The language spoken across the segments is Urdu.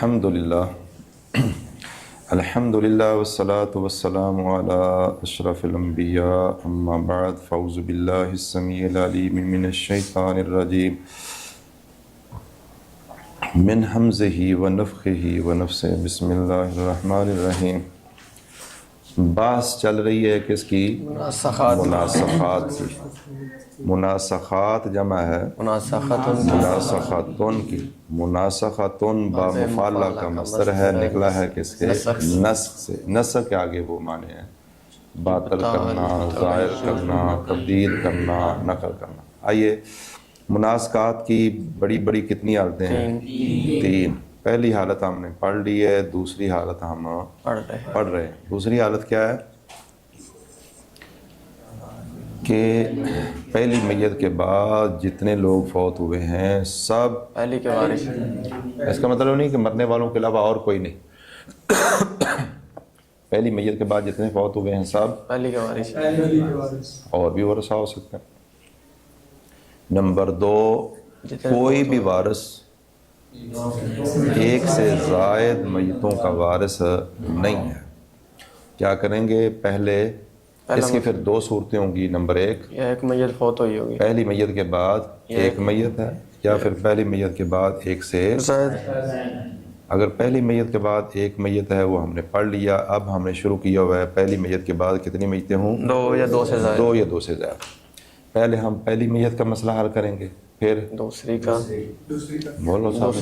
الحمدللہ الحمدللہ والصلاة والسلام علی اشرف الانبیاء اما بعد فاعوذ باللہ السمیع العلیم من الشیطان الرجیم من حمزہ ونفخہ ونفثہ بسم اللہ الرحمن الرحیم۔ بحث چل رہی ہے کس کی؟ مناسخات کی۔ مناسخات جمع ہے مناسختن کی۔ مناسختن با مفعلہ کا مصدر ہے، نکلا ہے کس کے؟ نسخ سے۔ نسخ کے آگے وہ معنی ہے باطل کرنا، ظاہر کرنا، تبدیل کرنا، نقل کرنا۔ آئیے مناسخات کی بڑی بڑی کتنی حالتیں ہیں؟ تین۔ پہلی حالت ہم نے پڑھ لی ہے، دوسری حالت ہم پڑھ رہے ہیں۔ دوسری حالت کیا ہے کہ پہلی میت کے بعد جتنے لوگ فوت ہوئے ہیں سب پہلی کے وارث۔ اس کا مطلب نہیں کہ مرنے والوں کے علاوہ اور کوئی نہیں، پہلی میت کے بعد جتنے فوت ہوئے ہیں سب پہلی کے وارث، اور بھی ورثہ ہو سکتے ہیں۔ نمبر دو، کوئی بھی وارث ایک سے زائد میتوں کا وارث نہیں ہے۔ کیا کریں گے؟ پہلے اس کی پھر دو صورتیں ہوں گی۔ نمبر ایک میت فوت ہوئی ہوگی، پہلی میت کے بعد ایک میت ہے، یا پھر پہلی میت کے بعد ایک سے زائد۔ اگر پہلی میت کے بعد ایک میت ہے وہ ہم نے پڑھ لیا، اب ہم نے شروع کیا ہوا ہے پہلی میت کے بعد کتنی میتیں ہوں؟ دو یا دو سے زائد۔ دو یا دو سے زائد۔ پہلے ہم پہلی میت کا مسئلہ حل کریں گے، پھر دوسری کا، بولو صاحب،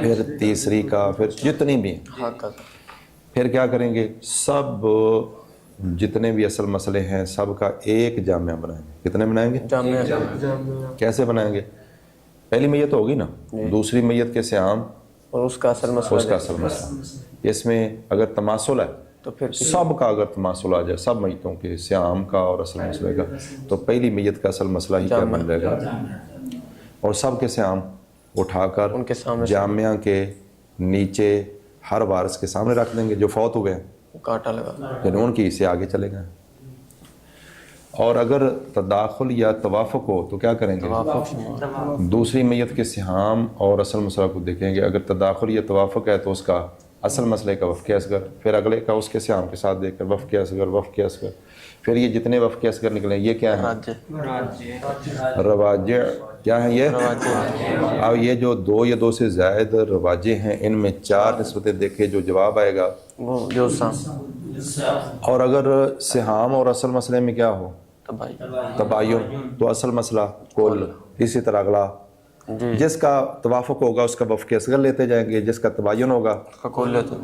پھر تیسری کا، پھر جتنی بھی ہیں۔ پھر کیا کریں گے؟ سب جتنے بھی اصل مسئلے ہیں سب کا ایک جامعہ بنائیں گے۔ کتنے بنائیں گے؟ جامعہ۔ کیسے بنائیں گے؟ پہلی میت ہوگی نا، دوسری میت کے سیام اور اس کا اصل مسئلہ، اس کا اصل مسئلہ۔ اس میں اگر تماثل ہے تو پھر سب کا، اگر تماثل آ جائے سب میتوں کے سیام کا اور اصل مسئلے کا، تو پہلی میت کا اصل مسئلہ ہی کیا بن جائے گا؟ اور سب کے سیام اٹھا کر ان کے سامنے جامعہ کے نیچے ہر وارث کے سامنے رکھ دیں گے جو فوت ہوئے ہیں، کاٹا لگا، یعنی ان کی سے آگے چلے گئے۔ اور اگر تداخل یا توافق ہو تو کیا کریں گے؟ دوسری میت کے سہام اور اصل مسئلہ کو دیکھیں گے۔ اگر تداخل یا توافق ہے تو اس کا اصل مسئلے کا وفق اصغر، پھر اگلے کا اس کے سہام کے ساتھ دیکھ کر وفق اصغر، وفق اصغر، پھر یہ جتنے وفق اصغر نکلیں یہ کیا ہیں؟ رواجع۔ کیا ہیں یہ؟ اب یہ جو دو یا دو سے زائد رواجع ہیں ان میں چار نسبتیں دیکھے، جو جواب آئے گا وہ جو سام۔ اور اگر سہام اور اصل مسئلے میں کیا ہو؟ تباین، تو اصل مسئلہ کل۔ اسی طرح اگلا جس کا توافق ہوگا اس کا وفق اصغر لیتے جائیں گے، جس کا تباین ہوگا کل لیتے۔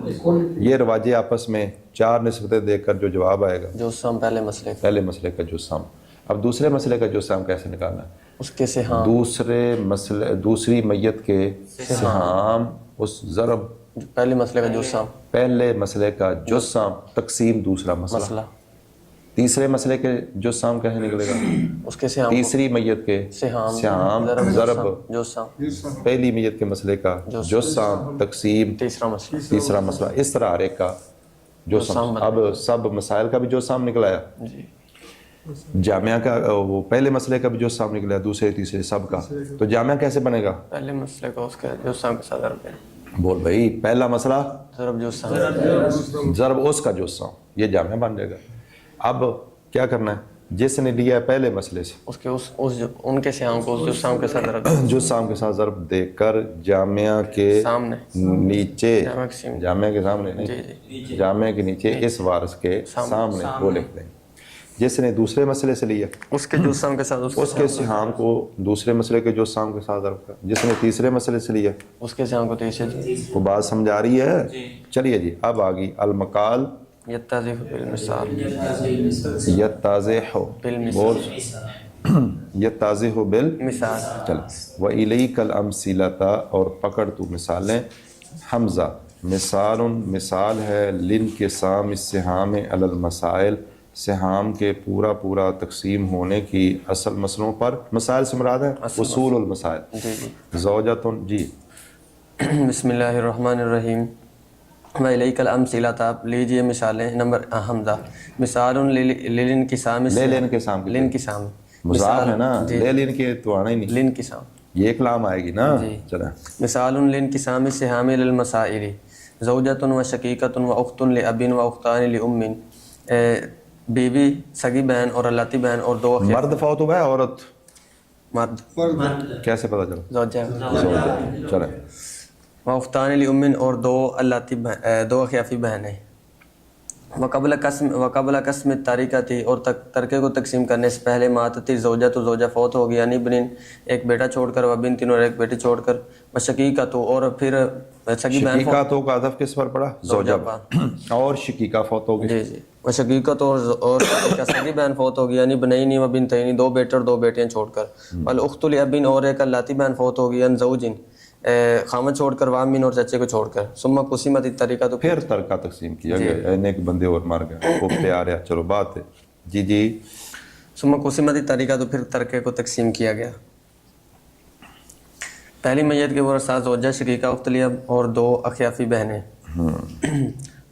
یہ رواجع آپس میں چار نسبتیں دیکھ کر جو جواب آئے گا جو سام پہلے مسئلے کا جسام۔ اب دوسرے مسئلے کا جسام کیسے نکالنا ہے؟ اس کے سہام، دوسری میت کے سہام اس ضرب پہلے مسئلے کا جسام، پہلے مسئلے کا جسام تقسیم دوسرا مسئلہ۔ تیسرے مسئلے کے جسام کیسے نکلے گا؟ اس کے سہام، تیسری میت کے سہام ضرب جسام، پہلی میت کے مسئلے کا جسام تقسیم تیسرا مسئلہ۔ اس طرح ہر ایک کا جسام۔ اب سب مسائل کا بھی جسام نکلایا، جامعہ کا وہ پہلے مسئلے کا بھی جسام نکلایا، دوسرے تیسرے سب کا۔ تو جامعہ کیسے بنے گا؟ پہلے مسئلے کا اس کا جسام کے ساتھ ضرب ہے۔ بول بھائی، پہلا مسئلہ ضرب جسام، ضرب اس کا جسام، یہ جامعہ بن جائے گا۔ اب کیا کرنا ہے؟ جس نے لیا ہے پہلے مسئلے سے اس کے ان کے سیام کو اس جسام کے ساتھ ضرب، جسام کے ساتھ ضرب دے کر جامعہ کے سامنے، نیچے، جامعہ کے سامنے نہیں، جامعہ کے نیچے اس وارث کے سامنے وہ لکھ دیں۔ جس نے دوسرے مسئلے سے لیا اس کے جسام کے ساتھ اس کے سہام کو دوسرے مسئلے کے جسام کے ساتھ ضرب کر۔ جس نے تیسرے مسئلے سے لیا اس کے سیام کو تیسرے۔ وہ بات سمجھ آ رہی ہے؟ چلیے جی، اب آگی المقال یتضح بالمثال، یتضح بول یتضح مثال۔ چل وَإِلَيْكَ الْأَمْثِلَةَ، اور پکڑ تو مثالیں۔ حمزہ مثال، مثال ہے لِانْقِسَامِ السِّہَامِ عَلَى الْمَسَائِلِ، سہام کے پورا پورا تقسیم ہونے کی اصل مسئلوں پر۔ مسائل سے مراد ہے اصول المسائل۔ زوجتن، جی بسم اللہ الرحمن الرحیم۔ وَإِلَيْكَ الْأَمْثِلَةَ، آپ لیجئے مثالیں۔ نمبر حمزہ مثال لِلْانْقِسَامِ، لے لین کے سام، لِانْقِسَام، مضاف ہے نا، لے لین کے تو آنا ہی نہیں، لِانْقِسَام، یہ ایک لام آئے گی نا. چلیں مثال لانقسام السهام الى المسائل زوجۃ و شقیقۃ و اخت لاب و اختان لام. بیوی، سگی بہن اور اللاتی بہن اور دو اخوات. مرد فوت ہوا ہے عورت؟ مرد. کیسے پتہ چلا؟ زوجہ. زوجہ. چلیں و اختان لام اور دو اللاتی دو اخیافی بہنیں. وقبل قسم تاریکہ تھی اور ترکے کو تقسیم کرنے سے پہلے ماتتی زوجہ تو زوجہ فوت ہو گئی، یعنی بنین ایک بیٹا چھوڑ کر، و بنتن اور ایک بیٹی چھوڑ کر، و شقیقہ تو اور پھر سگی بہن. شقیقہ تو کا ہدف کس پر پڑا؟ زوجہ پر. اور شقیقہ فوت ہو گئی. جی جی. و شقیقہ تو اور سگی بہن فوت ہو گئی، یعنی بنینی و بنتینی دو بیٹے اور دو بیٹیاں چھوڑ کر. والاخت لابن اور ایک اللاتی بہن فوت ہو گئی، ان زوجن خامد چھوڑ کر، وامن اور چچے کو چھوڑ کر. ثم قسمت الترکہ تو پھر ترکہ تقسیم کیا گیا. ایک بندے اور مر گئے، وہ پیار ہے. چلو بات ہے جی جی. ثم قسمت الترکہ تو پھر ترکے کو تقسیم کیا گیا. پہلی میت کے ورثاء زوجہ، شقیقہ، اخت لاب اور دو اخیافی بہنیں.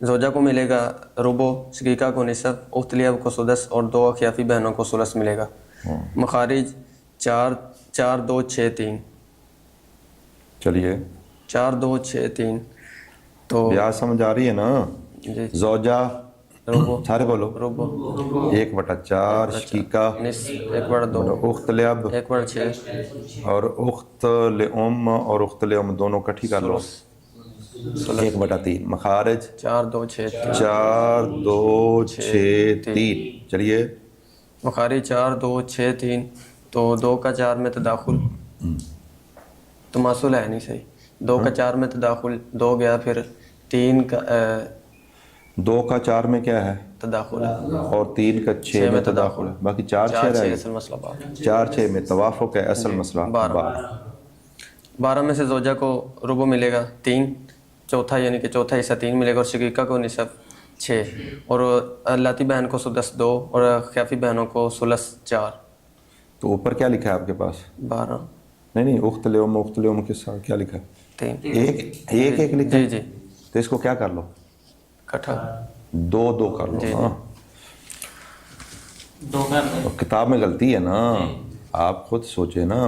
زوجہ کو ملے گا ربع، شقیقہ کو نصف، اخت لاب کو سدس اور دو اخیافی بہنوں کو ثلث ملے گا. مخارج 4 4 2 6 3. چلیے 4 2 6 3. تو بیاہ سمجھ آ رہی ہے نا؟ جی. زوجہ ربع، سارے بولو. ربع 1/4. شقیقہ نصف 1/2، اخت لاب 1/6 اور اخت لام اور اخت لام دونوں کٹھی کر لو 1/3. مخارج 4 2 6 3. 4 2 6 3. چلیے مخارج 4 2 6 3. تو 2 کا 4 میں تداخل، تماثل ہے نہیں صحیح. 2 کا 4 میں تداخل، 2 گیا، پھر 3 کا 2 کا 4 میں کیا ہے؟ تداخل، اور 3 کا 6 میں تداخل. باقی 4 6 رہ گئے. اصل مسئلہ 4 6 میں توافق ہے. اصل مسئلہ 12 میں سے زوجہ کو ربع ملے گا 3 چوتھا، یعنی کہ چوتھا حصہ 3 ملے گا، اور شقیقہ کو نصف 6 اور اللاتی بہن کو سدس 2 اور خیافی بہنوں کو ثلث 4. تو اوپر کیا لکھا ہے آپ کے پاس؟ 12. نہیں اخت لام کے ساتھ کیا لکھا ہے؟ 3 ایک لکھا ہے. جی جی. تو اس کو کیا کر لو؟ کٹھا 2 کر لو. ہاں کتاب میں غلطی ہے نا، آپ خود سوچے نا.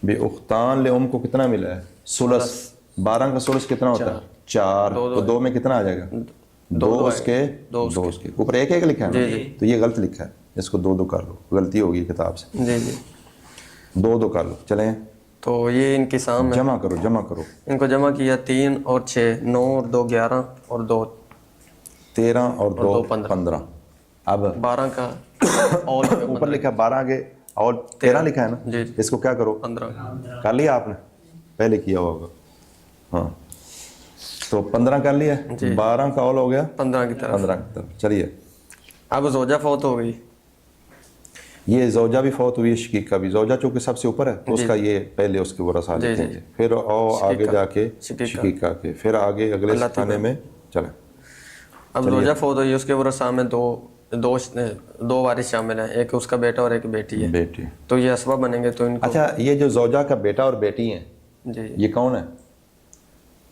بے اختان لام کو کتنا ملا ہے؟ ثلث. 12 کا ثلث کتنا ہوتا ہے؟ 4. تو 2 میں کتنا آ جائے گا؟ 2 اس کے 2 اس کے اوپر ایک لکھا ہے نا. تو یہ غلط لکھا ہے، اس کو 2 کر لو. غلطی ہوگی کتاب سے. جی جی. 2 کر لو. چلیں تو یہ انقسام ہے. جمع کرو. ان کو جمع کیا 3 اور 6 9 اور 2 11 اور 2 13 اور 2 15. اب 12 کا اور اوپر لکھا 12 آگے اور 13 لکھا ہے نا. جی. اس کو کیا کرو؟ 15 کر لیا آپ نے؟ پہلے کیا ہوگا. ہاں تو 15 کر لیا. 12 کا اول ہو گیا 15 کی طرف. 15 کی طرف. چلیے اب زوجہ فوت ہو گئی. یہ زوجہ بھی فوت ہوئی ہے، شقیقہ بھی. زوجہ چونکہ سب سے اوپر ہے تو اس کا یہ پہلے اس کے ورثاء لکھیں گے، پھر آگے جا کے شقیقہ کے، پھر آگے اگلے خانے میں. چلیں اب زوجہ فوت ہوئی، اس کے ورثاء میں دو وارث شامل ہیں، ایک اس کا بیٹا اور ایک بیٹی ہے. بیٹی. تو یہ اسباب بنیں گے. تو ان کو اچھا یہ جو زوجہ کا بیٹا اور بیٹی ہیں جی یہ کون ہے؟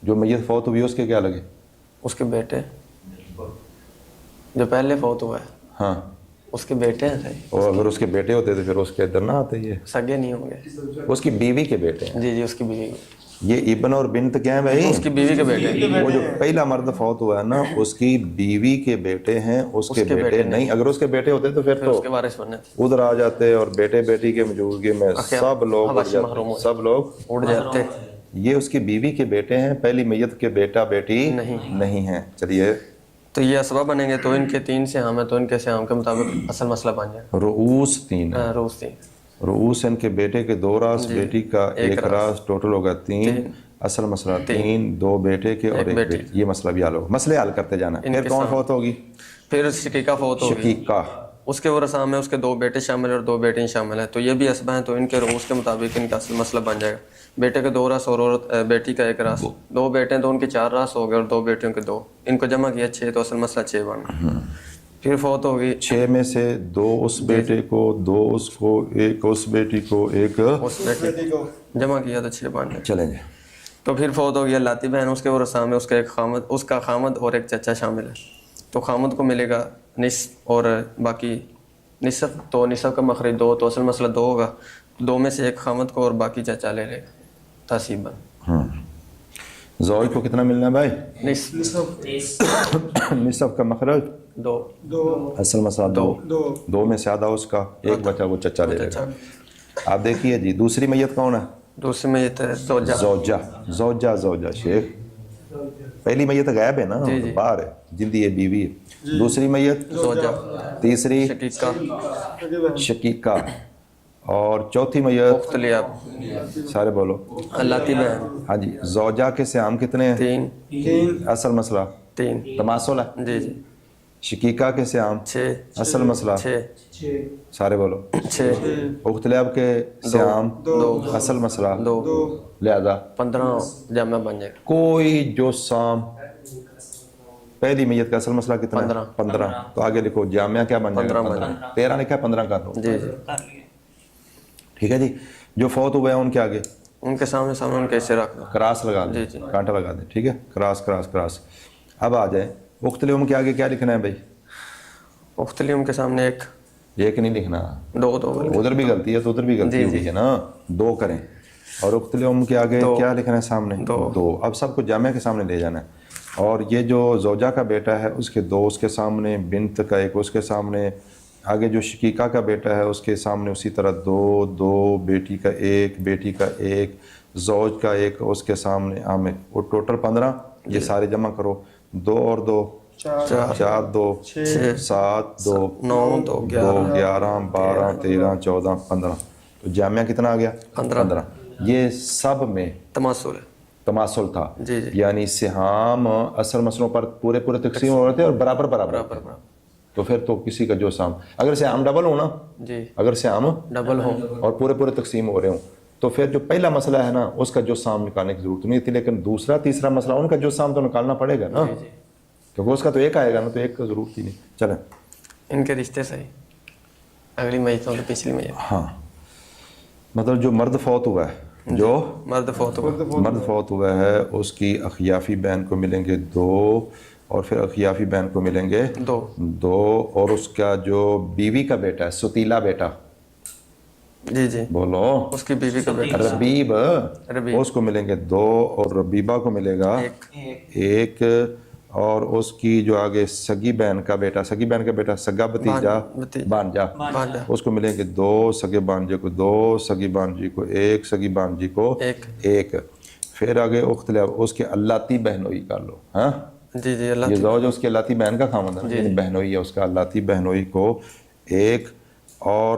جو میت فوت ہوئی اس کے کیا لگے؟ اس کے بیٹے جو پہلے فوت ہوا ہے. ہاں اس کے بیٹے ہیں صحیح. اور اگر اس کے بیٹے ہوتے تو پھر اس کے ادھر نہ آتے. یہ سگے نہیں ہوں گے. اس کی بیوی کے بیٹے ہیں. جی جی. اس کی بیوی. یہ ابن اور بنت کیا ہیں بھائی؟ اس کی بیوی کے بیٹے. وہ جو پہلا مرد فوت ہوا ہے نا اس کی بیوی کے بیٹے ہیں، اس کے بیٹے نہیں. اگر اس کے بیٹے ہوتے تو پھر تو اس کے وارث بننے تھے. ادھر آ جاتے اور بیٹے بیٹی کے موجودگی میں سب لوگ اڑ جاتے. یہ اس کی بیوی کے بیٹے ہیں، پہلی میت کے بیٹا بیٹی نہیں ہیں. چلیے تو یہ اسباب بنیں گے. تو ان کے 3 سہام ہیں، تو ان کے سہام کے مطابق اصل مسئلہ بن جائے. رؤوس 3 ہے. رؤوس ان کے بیٹے کے 2 راس، بیٹی کا 1 راس، ٹوٹل ہوگا 3. اصل مسئلہ 3، 2 بیٹے کے اور 1 بیٹی. یہ مسئلہ بھی حل ہوگا. مسئلے حل کرتے جانا. پھر کون فوت ہوگی؟ پھر شقیقہ فوت ہوگی. شقیقہ اس کے ورثاء میں اس کے 2 بیٹے شامل ہیں اور 2 بیٹیاں شامل ہیں. تو یہ بھی اسباب ہیں. تو ان کے رؤوس کے مطابق ان کا اصل مسئلہ بن جائے گا. بیٹے کے 2 راس اور بیٹی کا 1 راس. 2 بیٹے ہیں تو ان کے 4 راس ہو گئے اور 2 بیٹیوں کے 2. ان کو جمع کیا 6. تو اصل مسئلہ 6 بن گیا. پھر فوت ہوگی 6 میں سے 2 اس بیٹے کو، 2 اس کو، 1 اس بیٹی کو، 1 اس بیٹی کو جمع کیا تو 6 بن گئے. چلیں جی. تو پھر فوت ہوگی اللاتی بہن. اس کے ورثاء میں اس کا ایک خامد، اس کا خامد اور ایک چچا شامل ہے. تو خامد کو ملے گا نصف اور باقی نصف. تو نصف کا مخرج 2. تو اصل مسئلہ 2 ہوگا. دو میں سے ایک خامد کو اور باقی چچا لے لے گا تحصیباً. زوج کو کتنا ملنا ہے بھائی؟ نصف. نصف کا مخرج دو. اصل مسئلہ دو میں سے آدھا اس کا، ایک بچہ وہ چچا لے لے گا. آپ دیکھیے جی دوسری میت کون ہے؟ دوسری میں یہ زوجہ. زوجہ. زوجہ زوجہ شیخ. پہلی میت غائب ہے نا، باہر ہے، جلدی ہے، بیوی ہے. دوسری میت زوجہ. تیسری شقیقہ. شقیقہ. اور چوتھی میت مختلف. سارے بولو. اللہ کی بہن. ہاں جی. زوجہ کے سیام کتنے ہیں؟ 3. اصل مسئلہ 3. تماثل ہے. جی جی. شقیقہ کے سیام 6. اصل مسئلہ 6. سارے بولو. 6. اختلاف کے سیام اصل مسئلہ 2. لہذا 15 جامع بن جائے گا. کوئی جو سام پہلی میت کا اصل مسئلہ کتنا ہے؟ 15. تو آگے لکھو جامعہ کیا بن جائے گا؟ 15. 13 لکھا ہے، 15 کر دو. جی جی. ٹھیک ہے جی. جو فوت ہوئے ہیں ان کے آگے ان کے سامنے ان کیسے رکھ دو. کراس لگا دیں، کانٹا لگا دیں. ٹھیک ہے، کراس کراس کراس. اب آ جائیں مختلف کے آگے کیا لکھنا ہے بھائی؟ مختلف کے سامنے ایک نہیں لکھنا. 2. ادھر بھی غلطی ہے تو ادھر بھی غلطی ہوئی ہے نا. 2 کریں. اور مختلف کے آگے کیا لکھنا ہے سامنے؟ 2. اب سب کو جامع کے سامنے لے جانا ہے. اور یہ جو زوجہ کا بیٹا ہے اس کے 2 اس کے سامنے، بنت کا 1 اس کے سامنے، آگے جو شقیقہ کا بیٹا ہے اس کے سامنے اسی طرح 2، بیٹی کا 1، بیٹی کا 1، زوج کا 1 اس کے سامنے عامر. اور ٹوٹل 15. یہ سارے جمع کرو. 2 اور 2 4، 2 7، 2 9، 2 11، 12، 13، 14، 15. تو جامعہ کتنا آ گیا؟ 15. یہ سب میں تماثل ہے. تماثل تھا. جی جی. یعنی سہام اصل مسئلوں پر پورے تقسیم ہو رہے تھے اور برابر. تو پھر تو کسی کا جو سام اگر سہام ڈبل ہو نا، جی اگر سہام ڈبل ہو اور پورے تقسیم ہو رہے ہوں تو پھر جو پہلا مسئلہ ہے نا اس کا جو سام نکالنے کی ضرورت نہیں تھی. لیکن دوسرا تیسرا مسئلہ ان کا جو سام تو نکالنا پڑے گا نا، کیونکہ اس کا تو 1 آئے گا نا، تو 1 کا ضرورت ہی نہیں. چلیں ان کے رشتے صحیح. اگلی میتوں تو پچھلی میت. ہاں مطلب جو مرد فوت ہوا ہے، جو مرد فوت ہوا ہے اس کی اخیافی بہن کو ملیں گے 2، اور پھر اخیافی بہن کو ملیں گے 2، اور اس کا جو بیوی کا بیٹا ہے ستیلا بیٹا، جی جی بولو، اس کی بیوی کا بیٹا ربیب، اس کو ملیں گے 2، اور ربیبہ کو ملے گا 1، اور اس کی جو آگے سگی بہن کا بیٹا سگا بھتیجا بانجا، اس کو ملیں گے 2، سگے بانجے کو 2، سگی بانجی کو 1، سگی بانجی کو 1. پھر آگے اختلاف اس کے اللاتی بہنوئی کر لو. ہاں جی جی. یہ زوج اس کے اللاتی بہن کا خامد ہے، یعنی بہنوئی ہے اس کا، اللاتی بہنوئی کو 1. اور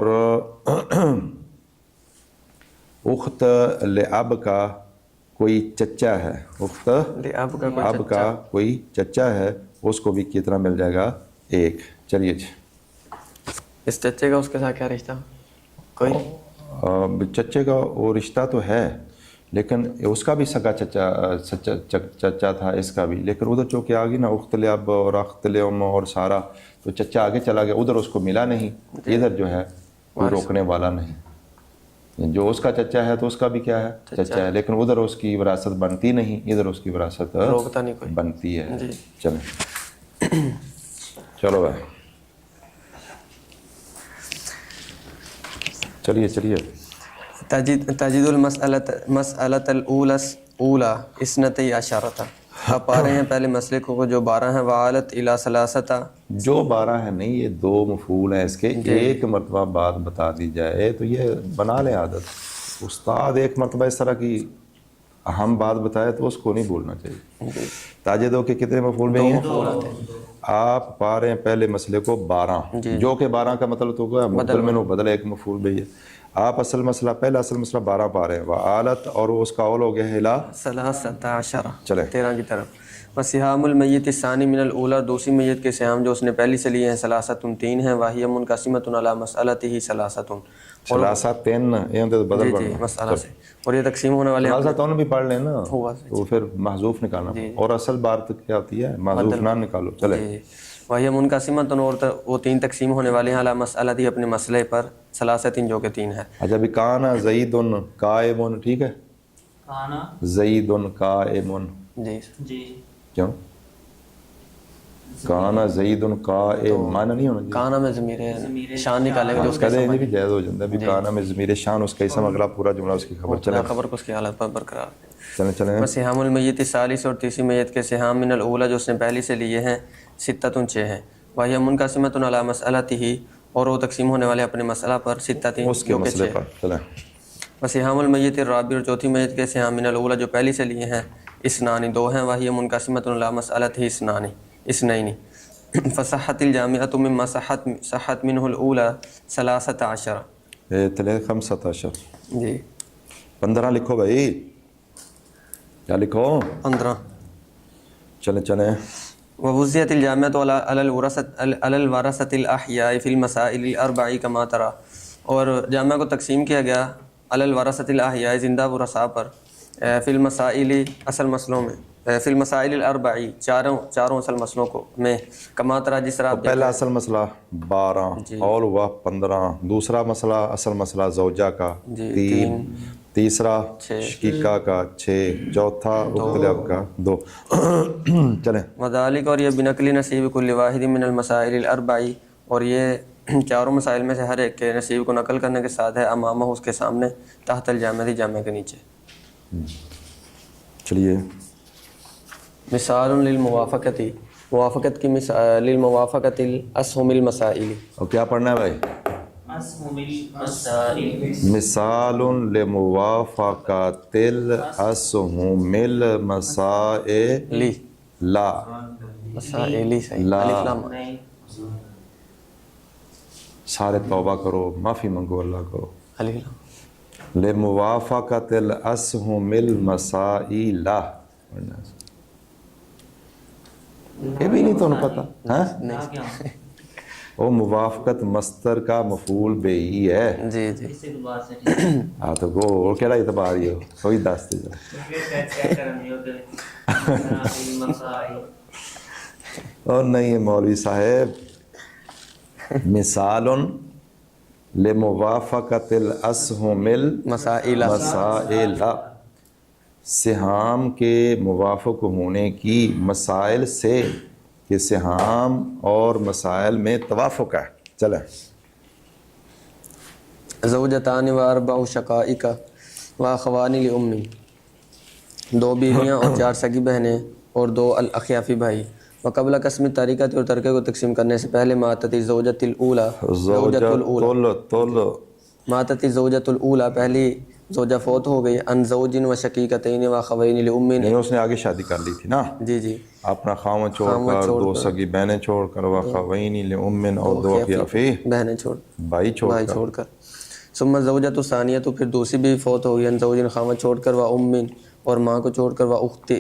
اخت لعب کا کوئی چچا ہے، اخت اب کا کوئی چچا ہے، اس کو بھی کتنا مل جائے گا؟ 1. چلیے جی. اس چچے کا اس کے ساتھ کیا رشتہ؟ کوئی چچے کا وہ رشتہ تو ہے، لیکن اس کا بھی سگا چچا تھا، اس کا بھی. لیکن ادھر چونکہ آگے نا اخت لعب اور اخت لعم اور سارا، تو چچا آگے چلا گیا، ادھر اس کو ملا نہیں. ادھر جو ہے کوئی روکنے والا نہیں. جو اس کا چچا ہے تو اس کا بھی کیا ہے؟ چچا ہے. لیکن ادھر اس کی وراثت بنتی نہیں، ادھر اس کی وراثت بنتی ہے. چلیں چلو بھائی، چلیے. تجد المسألۃ الاولی 12. آپ پا رہے ہیں پہلے مسئلے کو جو 12 ہیں، وعالت الی 3. جو 12 ہے نہیں، یہ 2 مفعول ہیں اس کے. ایک مرتبہ بات بتا دی جائے تو یہ بنا لیں عادت. استاد ایک مرتبہ اس طرح کی اہم بات بتائے تو اس کو نہیں بھولنا چاہیے. تاجدوں کے کتنے مفعول میں ہیں؟ آپ پا رہے ہیں پہلے مسئلے کو 12، جو کہ 12 کا مطلب تو کیا مبدل منہ بدل ایک مفعول بھی ہے. آپ پہلا اصل مسئلہ 12 پا رہے ہیں، وعالت، اور اس کا اول ہو گیا ہے الی 13. چلیں 13 کی طرف. وسہام المیت الثانی من الاولی، دوسری میت کے سہام جو اس نے پہلی سے لیے ہیں 3 ہیں. واہی منقسمۃ علی مسألتہ 3. 3 یہ تو بدل جی مسئلہ سے، اور یہ تقسیم ہونے والے ہیں. تو بھی پڑھ لیں نا، تو پھر محذوف نکالنا، اور اصل بات کیا ہوتی ہے؟ محذوف نہ نکالو. چلے وہی منقسمۃ، اور وہ 3 تقسیم ہونے والے ہیں علی مسألتہ، اپنے مسئلے پر، 3 جو کہ 3 ہے. اچھا بھی کان زید قائم، ٹھیک ہے، زید قائم. جی جی کیوں؟ کانا زیدن قائمان نہیں ہونا چاہیے. کانا میں ضمیر شان نکالیں گے جو اس کا کہتے ہیں بھی جائز ہو جاتا ہے بھی کانا میں ضمیر شان اس کا اسم اگلا پورا جملہ اس کی خبر چلے. خبر کو اس کی حالت پر برقرار. چلیں وسہام المیت الثالث اور تیسری میت کے سہام من الاولی جو اس نے پہلی سے لیے ہیں ستۃ 6 ہیں. وہی منقسمۃ علی مسئلتہ اور وہ تقسیم ہونے والے اپنے مسئلہ پر ستۃ اس کے مسئلے پر. چلیں وسہام المیت الرابع اور چوتھی میت کے سہام من الاولی جو پہلی سے لیے ہیں اثنان 2 ہیں. وہی منقسمۃ علی مسئلتہ اثنان اثنین. فصحت الجامعۃ مما صحت منہ الاولی 13. تلے 15. جی 15 لکھو بھائی. کیا لکھو؟ 15. چلیں ووزیت الجامعۃ علی الورثۃ الاحیاء فی المسائل الاربع کما ترى. اور جامعہ کو تقسیم کیا گیا علی الورثۃ الاحیاء زندہ ورثاء پر فی المسائل اصل مسئلوں میں فی المسائل الاربع چاروں اصل مسئلوں کو میں کما ترى جس طرح پہلا اصل مسئلہ 12 اور ہوا 15. دوسرا مسئلہ اصل مسئلہ زوجہ کا 3. تیسرا شقیقہ کا 6. چوتھا اخت اب کا 2. چلیں وذالک اور یہ بنقل نصیب کل واحد من المسائل الاربع اور یہ چاروں مسائل میں سے ہر ایک کے نصیب کو نقل کرنے کے ساتھ ہے امامہ اس کے سامنے تحت الجامعہ جامعہ کے نیچے. چلیے مثال للموافقت موافقت کی مثال للموافقت الاسهم المسائل. اور کیا پڑھنا ہے بھائی؟ مثال لموافقت الاسهم المسائل لا مسائل صحیح لا. الف لام. سارے توبہ کرو معافی منگو اللہ کرو. الف لام لموافقت الاسهم المسائل. یہ بھی نہیں تو پتہ ہاں؟ وہ موافقت مصدر کا مفعول بے ہی ہے. جی جی ہاں تو وہ اور کہڑا اعتبار ہی ہو کوئی دستے جا. اور نہیں مولوی صاحب مثال لموافقت الاسهم المسائل سہام کے موافق ہونے کی مسائل سے کہ سہام اور مسائل میں توافق ہے. چلیں زوجتان و اربع شقائق و اخوان لام 2 بیویاں اور 4 سگی بہنیں اور 2 الاخیافی بھائی. وقبل قسم طریقت اور ترکے کو تقسیم کرنے سے پہلے ماتت زوجت الاولی ماتت زوجت الاولی پہلی زوجہ فوت ہو گئی. ان زوج و شقیقتین و اخوین لام. نہیں اس نے آگے شادی کر لی تھی نا. جی جی اپنا خاوند چھوڑ کر 2 سگی بہنیں چھوڑ کر واخوین لام اور 2 اخیافی بہنیں چھوڑ بھائی چھوڑ کر. ثم زوجۃ ثانیہ تو پھر دوسری بھی فوت ہو گئی. ان زوج خاوند چھوڑ کر و ام اور ماں کو چھوڑ کر و اخت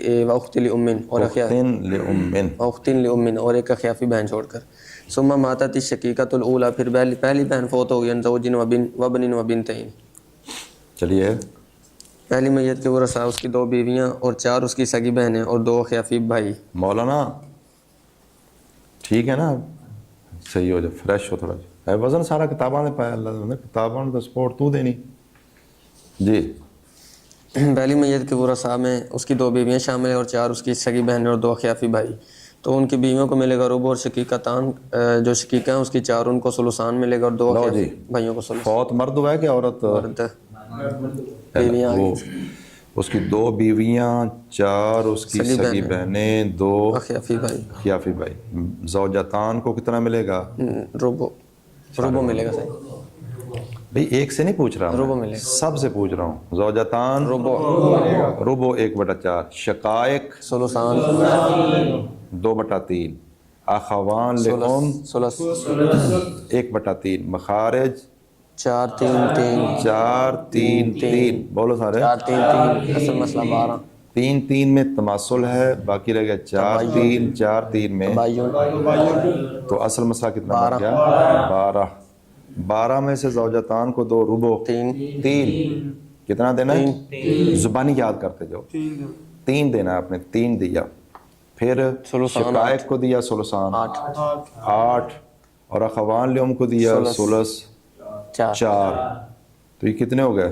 لام اور اخت لام اور ایک اخیافی بہن چھوڑ کر. ثم ماتت الشقیقۃ الاولی پھر پہلی بہن فوت ہو گئی. ان زوج و بن و بنتین. چلیے پہلی میت کے ورثاء اس کی 2 بیویاں اور 4 اس کی سگی بہنیں اور 2 اخیافی بھائی. مولانا ٹھیک ہے نا صحیح ہو جائے فریش ہو تھوڑا ہے وزن سارا کتاباں نے پایا اللہ نے کتاباں تو سپورٹ تو دینی. جی پہلی میت کے ورثاء میں اس کی 2 بیویاں شامل ہیں اور 4 اس کی سگی بہنیں اور 2 اخیافی بھائی. تو ان کی بیویوں کو ملے گا ربع اور شقیقتان جو شقیقہ ہیں اس کی 4 ان کو ثلثان ملے گا اور 2 اخیافی بھائیوں کو ثلث. فوت مرد ہوا ہے کہ عورت؟ بیویاں اس کی 2 بیویاں 4 اس کی سگی بہنیں 2 اخیافی بھائی. زوجتان کو کتنا ملے گا؟ ربع ملے گا. صحیح بھئی ایک سے نہیں پوچھ رہا ہوں سب سے پوچھ رہا ہوں. زوجتان ربع 1/4. شقائق ثلثان 2/3. اخوان لام 1/3. مخارج 4 3 3 بولو سارے 4 3 اصل مسئلہ 12. 3 3 میں تماثل ہے باقی رہ گیا 4 3 4 3 میں تو اصل مسئلہ کتنا بن گیا 12 میں سے زوجتان کو 2 ربع 3 کتنا دینا ہے زبانی یاد کرتے جاؤ 3 دینا ہے آپ نے 3 دیا. پھر شقائق کو دیا ثلثان 8 اور اخوان لام کو دیا ثلث 4. تو یہ کتنے ہو گئے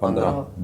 15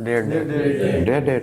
1.5।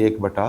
1/2।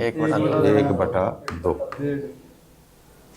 1/2।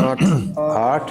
8 8।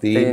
3,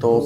2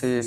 30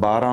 12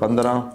15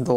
2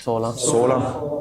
16।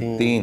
3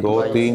2 3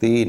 3।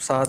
7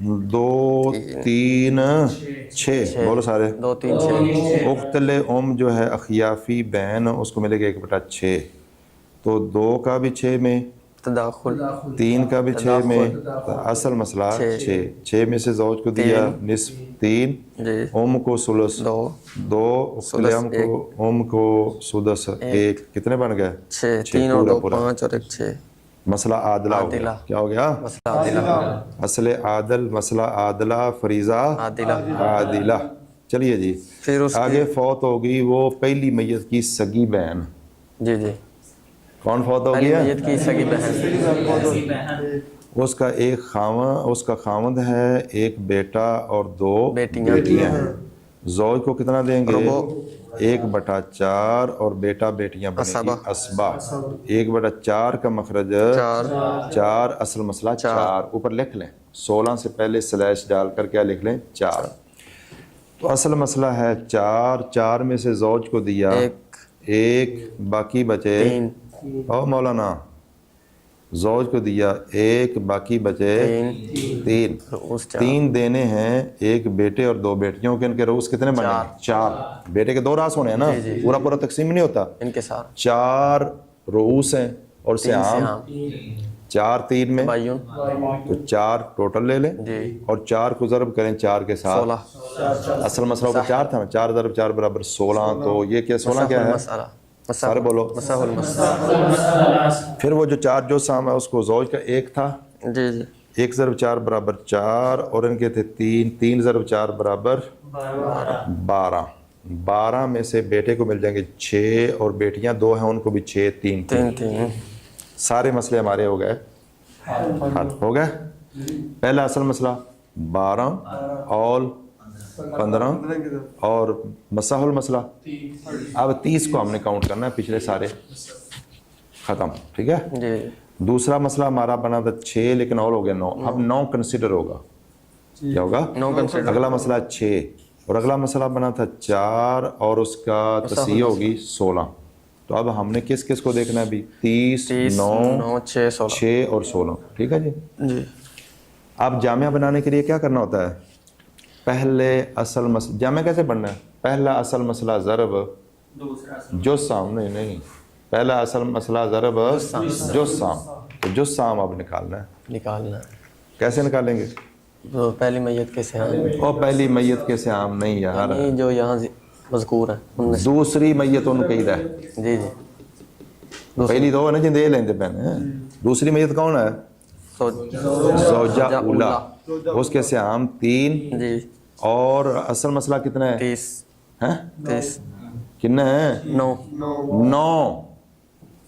2 3 6 بولو سارے 2 3 6 اختل جو ہے اخیافی بین اس کو ملے گا 1/6 تو 2 کا بھی 6 میں تداخل 3 کا بھی 6 میں اصل مسئلہ 6 میں سے زوج کو دیا نصف 3 جی کو ثلث 2 اختل کو سدس 1 کتنے بن گئے 6 3 اور 2 5 اور 1 6 مسئلہ عادلہ ہو گیا کیا ہو گیا مسئلہ عادلہ اصل عادل مسئلہ عادلہ فریضہ عادلہ چلیے جی پھر اس آگے فوت ہوگی وہ پہلی میت کی سگی بہن جی جی کون فوت ہو پہلی گیا میت کی سگی بہن اس کا خاوند ہے ایک بیٹا اور 2 بیٹیاں ہیں زوج کو کتنا دیں گے 1/4 اور بیٹا بیٹیاں بنے گی اسبا 1/4 کا مخرج 4 اصل مسئلہ 4 اوپر لکھ لیں 16 سے پہلے سلیش ڈال کر کیا لکھ لیں 4 تو اصل مسئلہ ہے 4 میں سے زوج کو دیا 1 باقی بچے او مولانا زوج کو دیا 1 باقی بچے 3 دینے ہیں ایک بیٹے اور 2 بیٹیوں کے ان کے رؤوس کتنے بنے 4 بیٹے کے 2 راس ہونے ہیں نا پورا تقسیم نہیں ہوتا ان کے ساتھ 4 رؤوس ہیں اور سہام 4 3 میں تو 4 ٹوٹل لے لیں اور 4 کو ضرب کریں 4 کے ساتھ اصل مسئلہ اوپر 4 تھا نا 4 ضرب 4 برابر 16 تو یہ کیا 16 کیا ہے سارے بولو پھر وہ جو 4 جو سام ہے اس کو زوج کا 1 تھا جی جی 1 ضرب 4 برابر 4 اور ان کے تھے 3 ضرب 4 برابر 12 میں سے بیٹے کو مل جائیں گے 6 اور بیٹیاں 2 ہیں ان کو بھی 6 3 سارے مسئلے ہمارے ہو گئے حل ہو گئے پہلا اصل مسئلہ 12 اول 15 اور مسح المسئلہ اب 30 کو ہم نے کاؤنٹ کرنا ہے پچھلے سارے ختم ٹھیک ہے دوسرا مسئلہ ہمارا بنا تھا 6 لیکن اور ہو گیا 9 اب 9 کنسیڈر ہوگا کیا ہوگا اگلا مسئلہ 6 اور اگلا مسئلہ بنا تھا 4 اور اس کا تصحیح ہوگی 16 تو اب ہم نے کس کس کو دیکھنا ہے ابھی 30 9 6 اور 16 ٹھیک ہے جی اب جامعہ بنانے کے لیے کیا کرنا ہوتا ہے پہلے اصل مسئلہ جامعہ کیسے بننا ہے پہلا اصل مسئلہ ضرب جو سامنے نہیں پہلا اصل مسئلہ ضرب جو سام اب نکالنا ہے کیسے نکالیں گے پہلی میت کے سہام اور پہلی میت کے سہام نہیں یار جو یہاں مذکور ہے دوسری میت ان کہی رہا ہے جی جی پہلی دو ہے نا جن دے لیندے پہنے دوسری میت کون ہے زوجہ اولا اس کے سہام 3 جی اور اصل مسئلہ کتنا ہے 30 کتنا ہے 9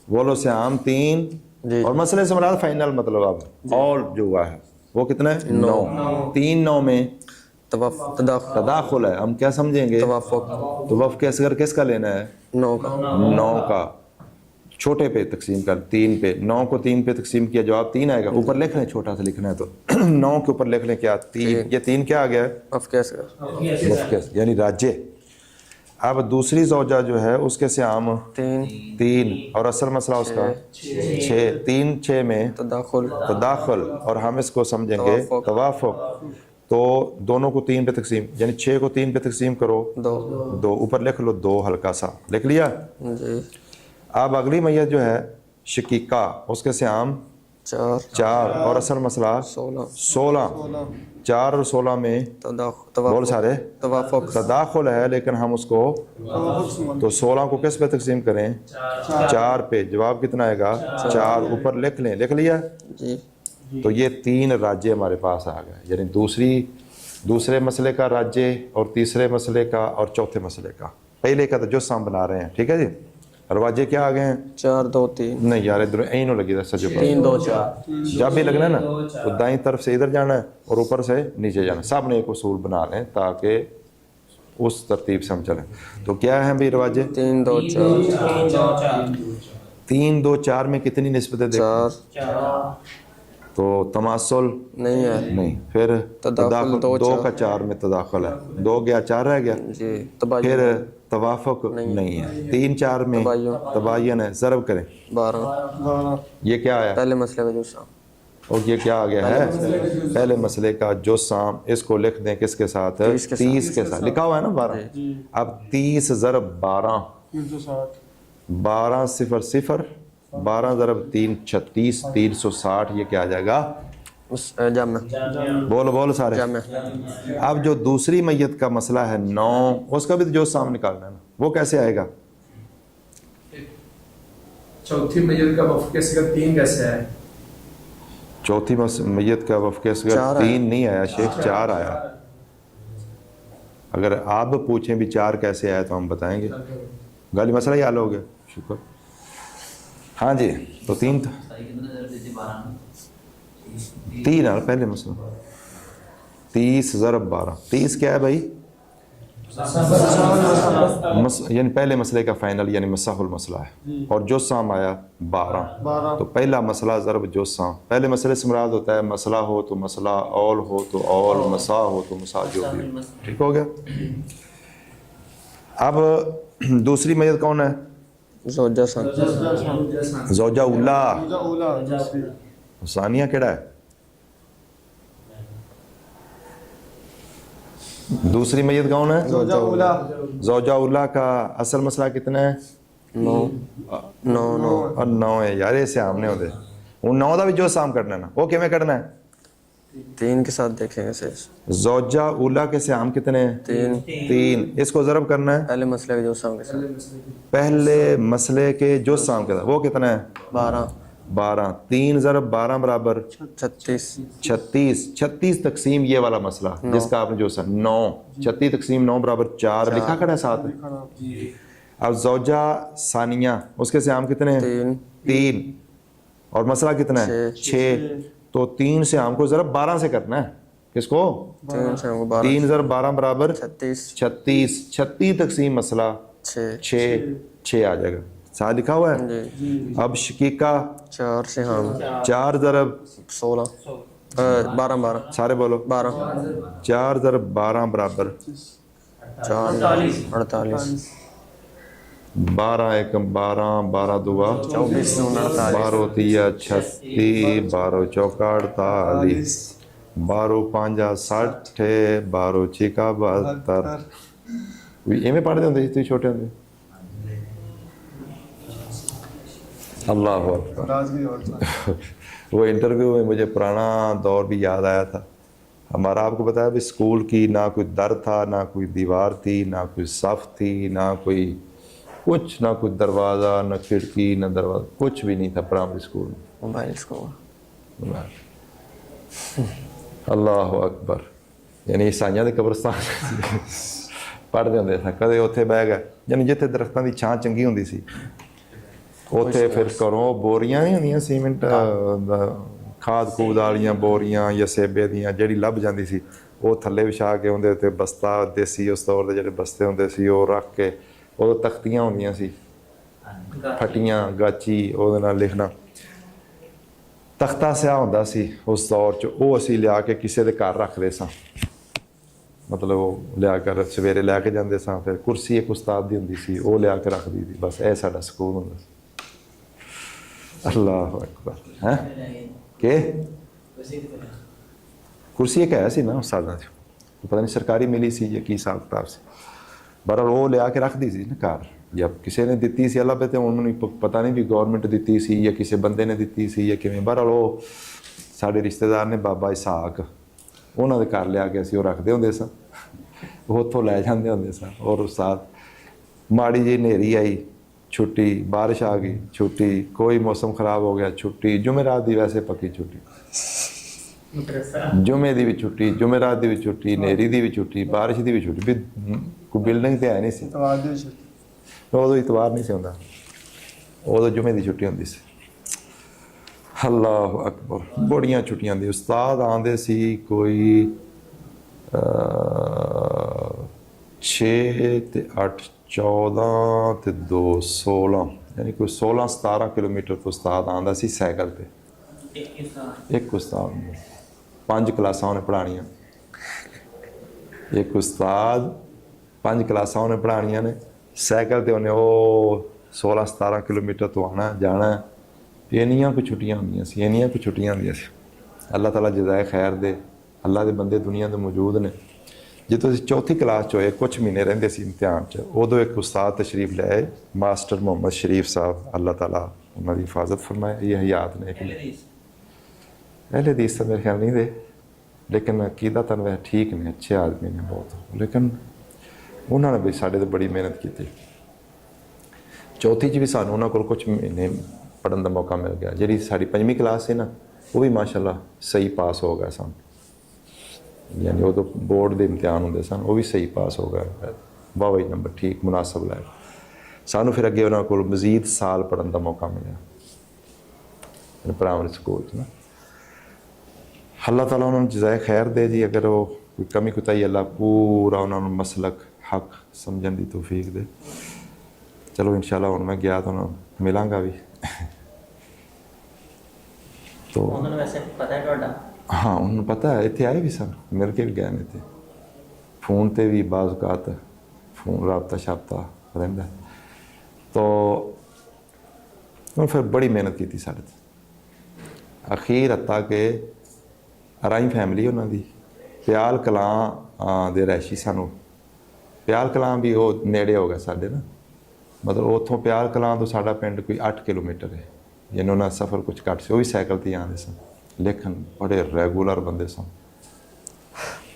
بولو سہام 3 اور مسئلے سے مراد فائنل مطلب اب اور جو ہوا ہے وہ کتنا ہے 9 3 9 میں تداخل ہے ہم کیا سمجھیں گے توافق اصغر کس کا لینا ہے 9 کا چھوٹے پہ تقسیم کر 3 پہ 9 کو 3 پہ تقسیم کیا جواب 3 آئے گا اوپر لکھ لیں چھوٹا سا لکھنا ہے تو 9 کے اوپر لکھ لیں کیا 3 یہ 3 کیا آ گیا ہے یعنی راجے اب دوسری زوجہ جو ہے اس کے سیام 3 اور اصل مسئلہ اس کا 6 3 6 میں تداخل اور ہم اس کو سمجھیں گے توافق تو دونوں کو 3 پہ تقسیم یعنی 6 کو 3 پہ تقسیم کرو 2 اوپر لکھ لو 2 ہلکا سا لکھ لیا اب اگلی میت جو ہے شقیقہ اس کے سیام 4 اور اصل مسئلہ 16 4 اور 16 میں بول سارے تداخل ہے لیکن ہم اس کو تو 16 کو کس پہ تقسیم کریں 4 پہ جواب کتنا آئے گا 4 اوپر لکھ لیں لکھ لیا تو یہ 3 راجے ہمارے پاس آ گئے یعنی دوسرے مسئلے کا راجے اور تیسرے مسئلے کا اور چوتھے مسئلے کا پہلے کا تو جو ہم بنا رہے ہیں ٹھیک ہے جی رواجے کیا آ گئے ہیں 4 2 3 نہیں یار ادھر اینو لگی تھا سجو 3 2 4 جب بھی لگنا ہے نا تو دائیں طرف سے ادھر جانا ہے اور اوپر سے نیچے جانا ہے سب نے ایک اصول بنا لیں تاکہ اس ترتیب سے ہم چلیں تو کیا ہے بھی رواجے 3 2 4 3 2 4 میں کتنی نسبتیں دیکھیں تو تماثل نہیں ہے نہیں پھر تداخل 2 کا 4 میں تداخل ہے 2 گیا 4 رہ گیا پھر توافق نہیں ہے 3 4 میں تباین ہے ضرب کریں 12 یہ کیا آیا پہلے مسئلے کا جو اور یہ کیا آ گیا ہے پہلے مسئلے کا جو سام، اس کو لکھ دیں کس کے ساتھ 30 کے ساتھ، لکھا ہوا ہے نا 12. اب 30 ضرب 12 12 0 0 12 ضرب 3 36 360 یہ کیا آ جائے گا جامع بولو سارے. جامع. اب جو دوسری میت کا مسئلہ ہے 9 اس کا بھی تو جو سام نکالنا ہے نا، وہ کیسے آئے گا؟ چوتھی میت کا وفق کیسے کا 3 کیسے ہے؟ چوتھی میت کا وفق اس کا 3 نہیں آیا شیخ، 4 آیا. اگر آپ پوچھیں بھی 4 کیسے آیا تو ہم بتائیں گے. گالی مسئلہ ہی حل ہو گیا. شکر. ہاں جی تو 3 تھا 3 ہے پہلے مسئلہ. 30 ضرب 12 30 کیا ہے بھائی؟ یعنی پہلے مسئلے کا فائنل یعنی مسح المسئلہ ہے. اور جو سام آیا 12 تو پہلا مسئلہ ضرب جو سام. پہلے مسئلے سے مراد ہوتا ہے مسئلہ ہو تو مسئلہ، اول ہو تو اول، مسا ہو تو مسا، جو بھی. ٹھیک ہو گیا. اب دوسری میت کون ہے؟ زوجہ ثانی. زوجہ اولا. ثانیہ کیڑا ہے؟ دوسری میت کون ہے؟ زوجہ اولا کا اصل مسئلہ کتنا ہے؟ 9 ہے یار. اسے آمنے ہوتے ان 9 کا بھی جو سام کرنا ہے نا، وہ کیویں کرنا ہے؟ 3 کے ساتھ دیکھیں گے سے. زوجہ اولا کے سیام کتنے ہیں؟ 3. اس کو ضرب کرنا ہے پہلے مسئلے کے جو سام کے ساتھ. پہلے مسئلے کے جو سام کے ساتھ. وہ کتنا ہے؟ 12. 3 ضرب 12 برابر 36. 36 تقسیم یہ والا مسئلہ جس کا آپ نے جو سا 9. 36 تقسیم 9 برابر 4 لکھا کھڑا ہے ساتھ. اب زوجہ ثانیہ اس کے سیام کتنے ہیں؟ 3. اور مسئلہ کتنا ہے؟ 6. تو 3 سے ہم کو ضرب 12 سے کرنا ہے. کس کو؟ 3 ضرب 12 برابر 36. 36 تقسیم مسئلہ 6 آ جائے گا. ساتھ لکھا ہوا ہے. اب شقیقہ 4 سے. ہاں 4 ضرب 16 12 سارے بولو 12. 4 ضرب 12 برابر 48. 12 ایکم 12 12 دوا 24 12 تیا 36 12 چوکا 48 12 پانجا 60 12 چھکا 72. ایویں پڑھتے ہوندے جی تسی چھوٹے ہوندے؟ اللہ اکبر. وہ انٹرویو میں مجھے پرانا دور بھی یاد آیا تھا ہمارا. آپ کو بتایا بھی اسکول کی نہ کوئی در تھا، نہ کوئی دیوار تھی، نہ کوئی صف تھی، نہ کوئی کچھ، نہ کوئی دروازہ، نہ کھڑکی، نہ دروازہ، کچھ بھی نہیں تھا پرائمری اسکول میں. Mobile school. اللہ اکبر. یعنی عیسائیاں دے قبرستان پڑھتے ہوندے سن. کدے اتنے بہ گئے یعنی جتنے درختوں کی چھاں چنگی ہوندی سی اتنے پھر کرو بوریاں ہی ہوندیاں سیمنٹ کھاد کھود والیاں بوریاں یا سیبے دیاں جہڑی لب جاندی سی وہ تھلے وچھا کے اندر تے بستہ دیسی اس طور دے جڑے بستے ہوندے سی وہ رکھ کے وہ تختیاں ہوندیاں سی پھٹیاں گاچی وہ نال لکھنا. تختہ سیاہ ہوندا سی اس دور چ. وہ اسی لیا کے کسے دے گھر رکھ دے ساں. مطلب وہ لیا کر سویرے لے کے جاندے ساں. پھر کرسی ایک استاد دی ہوندی سی وہ لیا کے رکھ دی تھی. بس اے ساڈا سکول ہوندا سی. اللہ اکبر. ہیں کہ کرسی ایک ہے سی نا استاداں دی پتہ نہیں سرکاری ملی سی یا کی حساب کتاب سی. بہرحال وہ لیا کے رکھ دی سی نا گھر. یا کسی نے دیتی سی اللہ پہ تو انہوں نے پتہ نہیں بھی گورنمنٹ دیتی سی یا کسی بندے نے دیتی سی یا کیویں. بہرحال وہ سارے رشتہ دار نے بابا اسحاق انہوں نے گھر لیا کے اسی وہ رکھتے ہوندے سن. وہ اتوں لے جاندے ہوندے سن. اور استاد ماڑی جی ہنیری آئی چھٹی، بارش آ گئی چھٹی، کوئی موسم خراب ہو گیا چھٹی. جمعرات دی ویسے پکی چھٹی، جمعے دی بھی چھٹی، جمعرات دی بھی چھٹی، ہنیری دی بھی چھٹی، بارش دی بھی چھٹی. بھی کوئی بلڈنگ تے ہے نہیں سی ادو اتوار نہیں سی ہوندا. ادو جمعے دی چھٹی ہوندی سی. اللہ اکبر. بڑیاں چھٹیاں دی. استاد آندے سی کوئی 6 تے 8 14 تے 2 16 یعنی کوئی 16-17 کلومیٹر تو استاد آندا سی سائیکل تے. ایک استاد 5 کلاساں انہیں پڑھانیاں. ایک استاد 5 کلاساں انہیں پڑھانیاں نے. سائیکل تے انہیں وہ 16-17 کلومیٹر تو آنا جانا. اینیاں کو چھٹیاں ہوندیاں سی، اینیاں کو چھٹیاں ہوندیاں سی. ਅੱਲਾਹ ਤਾਲਾ ਜਜ਼ਾਏ ਖੈਰ ਦੇ। ਅੱਲਾਹ ਦੇ ਬੰਦੇ ਦੁਨੀਆ ਦੇ ਮੌਜੂਦ ਨੇ। ਜਦੋਂ ਅਸੀਂ ਚੌਥੀ ਕਲਾਸ 'ਚ ਹੋਏ, ਕੁਛ ਮਹੀਨੇ ਰਹਿੰਦੇ ਸੀ ਇਮਤਿਹਾਨ 'ਚ, ਉਦੋਂ ਇੱਕ ਉਸਤਾਦ ਤਸ਼ਰੀਫ ਲੈ ਆਏ, ਮਾਸਟਰ ਮੁਹੰਮਦ ਸ਼ਰੀਫ ਸਾਹਿਬ, ਅੱਲਾਹ ਤਾਲਾ ਉਹਨਾਂ ਦੀ ਹਿਫਾਜ਼ਤ ਫਰਮਾਏ। ਇਹ ਹਯਾਤ ਨੇ। ਅਹਿਲੇ ਹਦੀਸ ਤਾਂ ਮੇਰੇ ਖਿਆਲ ਨਹੀਂ ਦੇ, ਲੇਕਿਨ ਅਕੀਦਤਨ ਵੈਸੇ ਠੀਕ ਨੇ, ਅੱਛੇ ਆਦਮੀ ਨੇ ਬਹੁਤ। ਲੇਕਿਨ ਉਹਨਾਂ ਨੇ ਵੀ ਸਾਡੇ 'ਤੇ ਬੜੀ ਮਿਹਨਤ ਕੀਤੀ। ਚੌਥੀ 'ਚ ਵੀ ਸਾਨੂੰ ਉਹਨਾਂ ਕੋਲ ਕੁਛ ਮਹੀਨੇ ਪੜ੍ਹਨ ਦਾ ਮੌਕਾ ਮਿਲ ਗਿਆ। ਜਿਹੜੀ ਸਾਡੀ 5ਵੀਂ ਕਲਾਸ ਸੀ ਨਾ, ਉਹ ਵੀ ਮਾਸ਼ਾਅੱਲਾ ਸਹੀ ਪਾਸ ਹੋ ਗਿਆ ਸਨ। ਯਾਨੀ ਉਦੋਂ ਬੋਰਡ ਦੇ ਇਮਤਿਹਾਨ ਹੁੰਦੇ ਸਨ, ਉਹ ਵੀ ਸਹੀ ਪਾਸ ਹੋ ਗਿਆ, ਵਾਹਵਾ ਹੀ ਨੰਬਰ ਠੀਕ ਮੁਨਾਸਬ ਲਾਏ। ਸਾਨੂੰ ਫਿਰ ਅੱਗੇ ਉਹਨਾਂ ਕੋਲ ਮਜ਼ੀਦ ਸਾਲ ਪੜ੍ਹਨ ਦਾ ਮੌਕਾ ਮਿਲਿਆ ਪ੍ਰਾਇਮਰੀ ਸਕੂਲ 'ਚ ਨਾ। ਅੱਲਾਹ ਤਾਲਾ ਉਹਨਾਂ ਨੂੰ ਜਜ਼ਾਏ ਖੈਰ ਦੇ ਜੀ। ਅਗਰ ਉਹ ਕੋਈ ਕਮੀ ਕੁਤਾਈ, ਅੱਲਾਹ ਪੂਰਾ ਉਹਨਾਂ ਨੂੰ ਮਸਲਕ ਹੱਕ ਸਮਝਣ ਦੀ ਤੌਫੀਕ ਦੇ। ਚਲੋ ਇਨਸ਼ਾਅੱਲਾ ਹੁਣ ਮੈਂ ਗਿਆ ਤਾਂ ਉਹਨਾਂ ਨੂੰ ਮਿਲਾਂਗਾ ਵੀ। ਤੋ ਉਹਨਾਂ ਨੂੰ ਵੈਸੇ ਪਤਾ ਹੈ ਤੁਹਾਡਾ? ਹਾਂ, ਉਹਨੂੰ ਪਤਾ ਹੈ, ਇੱਥੇ ਆਏ ਵੀ ਸਨ, ਮਿਲ ਕੇ ਵੀ ਗਏ ਨੇ ਇੱਥੇ। ਫੋਨ 'ਤੇ ਵੀ ਬਾਜ਼ ਔਕਾਤ ਫੋਨ ਰਾਬਤਾ ਸ਼ਾਬਤਾ ਰਹਿੰਦਾ। ਤੋ ਫਿਰ ਬੜੀ ਮਿਹਨਤ ਕੀਤੀ ਸਾਡੇ 'ਤੇ। ਅਖੀਰ ਹੱਤਾ ਕਿ ਰਾਈ ਫੈਮਿਲੀ ਉਹਨਾਂ ਦੀ ਪਿਆਲ ਕਲਾਂ ਦੇ ਰਹਿਸ਼ੀ ਸਾਨੂੰ। ਪਿਆਲ ਕਲਾਂ ਵੀ ਉਹ ਨੇੜੇ ਹੋ ਗਿਆ ਸਾਡੇ ਨਾ, ਮਤਲਬ ਉੱਥੋਂ ਪਿਆਲ ਕਲਾਂ ਤੋਂ ਸਾਡਾ ਪਿੰਡ ਕੋਈ 8 ਕਿਲੋਮੀਟਰ ਹੈ। ਯਾਨੀ ਉਹਨਾਂ ਦਾ ਸਫ਼ਰ ਕੁਛ ਘੱਟ ਸੀ। ਉਹ ਵੀ ਸਾਈਕਲ 'ਤੇ ਆਉਂਦੇ ਸਨ, ਲੇਕਿਨ ਬੜੇ ਰੈਗੂਲਰ ਬੰਦੇ ਸਨ।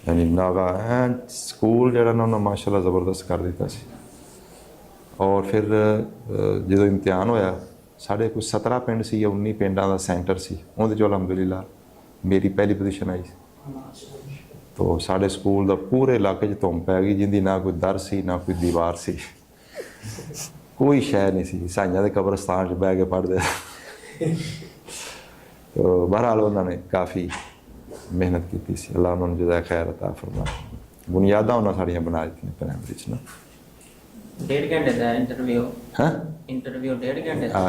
ਯਾਨੀ ਨਾਗਾ ਐਨ ਸਕੂਲ ਜਿਹੜਾ ਨਾ ਉਹਨਾਂ ਮਾਸ਼ਾਅੱਲਾ ਜ਼ਬਰਦਸਤ ਕਰ ਦਿੱਤਾ ਸੀ। ਔਰ ਫਿਰ ਜਦੋਂ ਇਮਤਿਹਾਨ ਹੋਇਆ, ਸਾਡੇ ਕੋਈ 17 ਪਿੰਡ ਸੀ ਜਾਂ 19 ਪਿੰਡਾਂ ਦਾ ਸੈਂਟਰ ਸੀ। ਉਹਦੇ 'ਚੋਂ ਅਲਹਮਦੁਲਿਲਾ ਮੇਰੀ ਪਹਿਲੀ ਪੋਜੀਸ਼ਨ ਆਈ। ਤੋ ਸਾਡੇ ਸਕੂਲ ਦਾ ਪੂਰੇ ਇਲਾਕੇ 'ਚ ਧੁੰਮ ਪੈ ਗਈ, ਜਿੰਦੀ ਨਾ ਕੋਈ ਦਰ ਸੀ ਨਾ ਕੋਈ ਦੀਵਾਰ ਸੀ, ਕੋਈ ਸ਼ੈ ਨਹੀਂ ਸੀ। ਸਾਈਆਂ ਦੇ ਕਬਰਸਤਾਨ 'ਚ ਬਹਿ ਕੇ ਪੜ੍ਹਦੇ। ਤੋ ਬਹਰਹਾਲ ਉਹਨਾਂ ਨੇ ਕਾਫੀ ਮਿਹਨਤ ਕੀਤੀ ਸੀ। ਅੱਲਾਹ ਉਹਨਾਂ ਨੂੰ ਜਜ਼ਾਏ ਖੈਰ ਅਤਾ ਫਰਮਾਏ। ਬੁਨਿਆਦਾਂ ਉਹਨਾਂ ਸਾਡੀਆਂ ਬਣਾ ਦਿੱਤੀਆਂ ਪ੍ਰਾਇਮਰੀ 'ਚ ਨਾ। 1.5 ਘੰਟੇ ਦਾ ਇੰਟਰਵਿਊ? ਹਾਂ, ਇੰਟਰਵਿਊ 1.5 ਘੰਟੇ ਦਾ?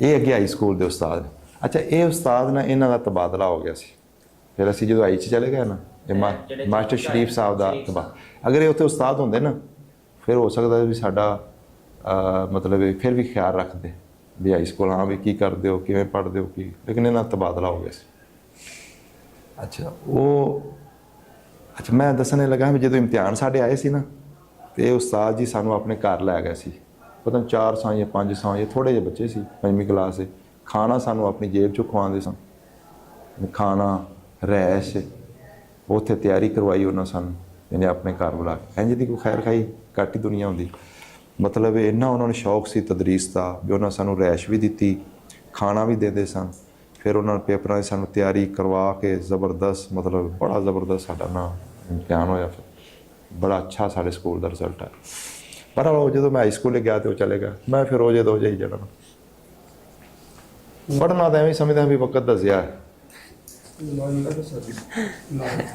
ਇਹ ਅੱਗੇ ਹਾਈ ਸਕੂਲ ਦੇ ਉਸਤਾਦ। ਅੱਛਾ, ਇਹ ਉਸਤਾਦ ਨਾ ਇਹਨਾਂ ਦਾ ਤਬਾਦਲਾ ਹੋ ਗਿਆ ਸੀ। ਫਿਰ ਅਸੀਂ ਜਦੋਂ ਹਾਈ 'ਚ ਚਲੇ ਗਏ ਨਾ, ਇਹ ਮਾਸਟਰ ਸ਼ਰੀਫ ਸਾਹਿਬ ਦਾ ਅਗਰ ਇਹ ਉੱਥੇ ਉਸਤਾਦ ਹੁੰਦੇ ਨਾ, ਫਿਰ ਹੋ ਸਕਦਾ ਵੀ ਸਾਡਾ ਮਤਲਬ ਫਿਰ ਵੀ ਖਿਆਲ ਰੱਖਦੇ ਵੀ ਹਾਈ ਸਕੂਲ ਹਾਂ ਵੀ ਕੀ ਕਰਦੇ ਹੋ, ਕਿਵੇਂ ਪੜ੍ਹਦੇ ਹੋ ਕੀ। ਲੇਕਿਨ ਇਹਨਾਂ ਦਾ ਤਬਾਦਲਾ ਹੋ ਗਿਆ ਸੀ। ਅੱਛਾ ਮੈਂ ਦੱਸਣ ਲੱਗਾ ਵੀ ਜਦੋਂ ਇਮਤਿਹਾਨ ਸਾਡੇ ਆਏ ਸੀ ਨਾ, ਤੇ ਇਹ ਉਸਤਾਦ ਜੀ ਸਾਨੂੰ ਆਪਣੇ ਘਰ ਲੈ ਗਏ ਸੀ। ਪਤਾ ਨਹੀਂ 4 ਸਾਲ ਜਾਂ 5 ਸਾਲ, ਇਹ ਥੋੜ੍ਹੇ ਜਿਹੇ ਬੱਚੇ ਸੀ, 5ਵੀਂ ਕਲਾਸ ਦੇ। ਖਾਣਾ ਸਾਨੂੰ ਆਪਣੀ ਜੇਬ 'ਚੋਂ ਖਵਾਉਂਦੇ ਸਨ। ਖਾਣਾ ਰਹਿਸ਼ ਉੱਥੇ ਤਿਆਰੀ ਕਰਵਾਈ ਉਹਨਾਂ ਸਾਨੂੰ, ਇਹਨੇ ਆਪਣੇ ਘਰ ਬੁਲਾ ਕੇ। ਇੰਝ ਦੀ ਕੋਈ ਖੈਰ ਖਾਈ ਘੱਟ ਹੀ ਦੁਨੀਆ ਹੁੰਦੀ। ਮਤਲਬ ਇੰਨਾ ਉਹਨਾਂ ਨੂੰ ਸ਼ੌਕ ਸੀ ਤਦਰੀਸ ਦਾ ਵੀ ਉਹਨਾਂ ਸਾਨੂੰ ਰਹਿਸ਼ ਵੀ ਦਿੱਤੀ, ਖਾਣਾ ਵੀ ਦਿੰਦੇ ਸਨ। ਫਿਰ ਉਹਨਾਂ ਨੇ ਪੇਪਰਾਂ ਦੀ ਸਾਨੂੰ ਤਿਆਰੀ ਕਰਵਾ ਕੇ ਜ਼ਬਰਦਸਤ, ਮਤਲਬ ਬੜਾ ਜ਼ਬਰਦਸਤ ਸਾਡਾ ਨਾ ਇਮਤਿਹਾਨ ਹੋਇਆ। ਫਿਰ ਬੜਾ ਅੱਛਾ ਸਾਡੇ ਸਕੂਲ ਦਾ ਰਿਜ਼ਲਟ ਹੈ। ਪਰ ਉਹ ਜਦੋਂ ਮੈਂ ਹਾਈ ਸਕੂਲੇ ਗਿਆ ਤਾਂ ਉਹ ਚਲੇ ਗਿਆ। ਮੈਂ ਫਿਰ ਰੋਜ਼ੇ ਦੋ ਹੀ ਜਾਣਾ ਪੜ੍ਹਨਾ ਤਾਂ ਐਵੇਂ ਸਮਝਦਾ ਵੀ ਵਕਤ ਦਾ ਜ਼ਿਆ ਹੈ।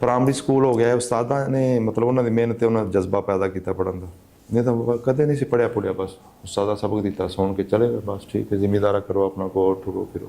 ਪ੍ਰਾਇਮਰੀ ਸਕੂਲ ਹੋ ਗਿਆ। ਉਸਤਾਦਾਂ ਨੇ ਮਤਲਬ ਉਹਨਾਂ ਦੀ ਮਿਹਨਤ ਤੇ ਉਹਨਾਂ ਦਾ ਜਜ਼ਬਾ ਪੈਦਾ ਕੀਤਾ ਪੜ੍ਹਨ ਦਾ। ਨਹੀਂ ਤਾਂ ਕਦੇ ਨਹੀਂ ਸੀ ਪੜ੍ਹਿਆ ਪੁੜਿਆ। ਬਸ ਉਸਤਾਦਾ ਸਬਕ ਦਿੱਤਾ, ਸੁਣ ਕੇ ਚਲੇ ਗਏ, ਬਸ ਠੀਕ ਹੈ, ਜ਼ਿੰਮੇਦਾਰਾ ਕਰੋ ਆਪਣਾ ਕੋ ਠੁਰੋ ਫਿਰੋ।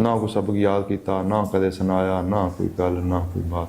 ਨਾ ਕੋਈ ਸਬਕ ਯਾਦ ਕੀਤਾ, ਨਾ ਕਦੇ ਸੁਣਾਇਆ, ਨਾ ਕੋਈ ਗੱਲ, ਨਾ ਕੋਈ ਬਾਤ।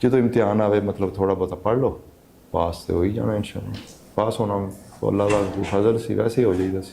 ਜਦੋਂ ਇਮਤਿਹਾਨ ਆਵੇ ਮਤਲਬ ਥੋੜ੍ਹਾ ਬਹੁਤਾ ਪੜ੍ਹ ਲਓ, ਪਾਸ ਤੇ ਹੋ ਹੀ ਜਾਣਾ ਇਨਸ਼ਾਅੱਲਾ। ਪਾਸ ਹੋਣਾ ਅੱਲਾ ਦਾ ਫਜ਼ਲ ਸੀ, ਵੈਸੇ ਹੋ ਜਾਈਦਾ ਸੀ।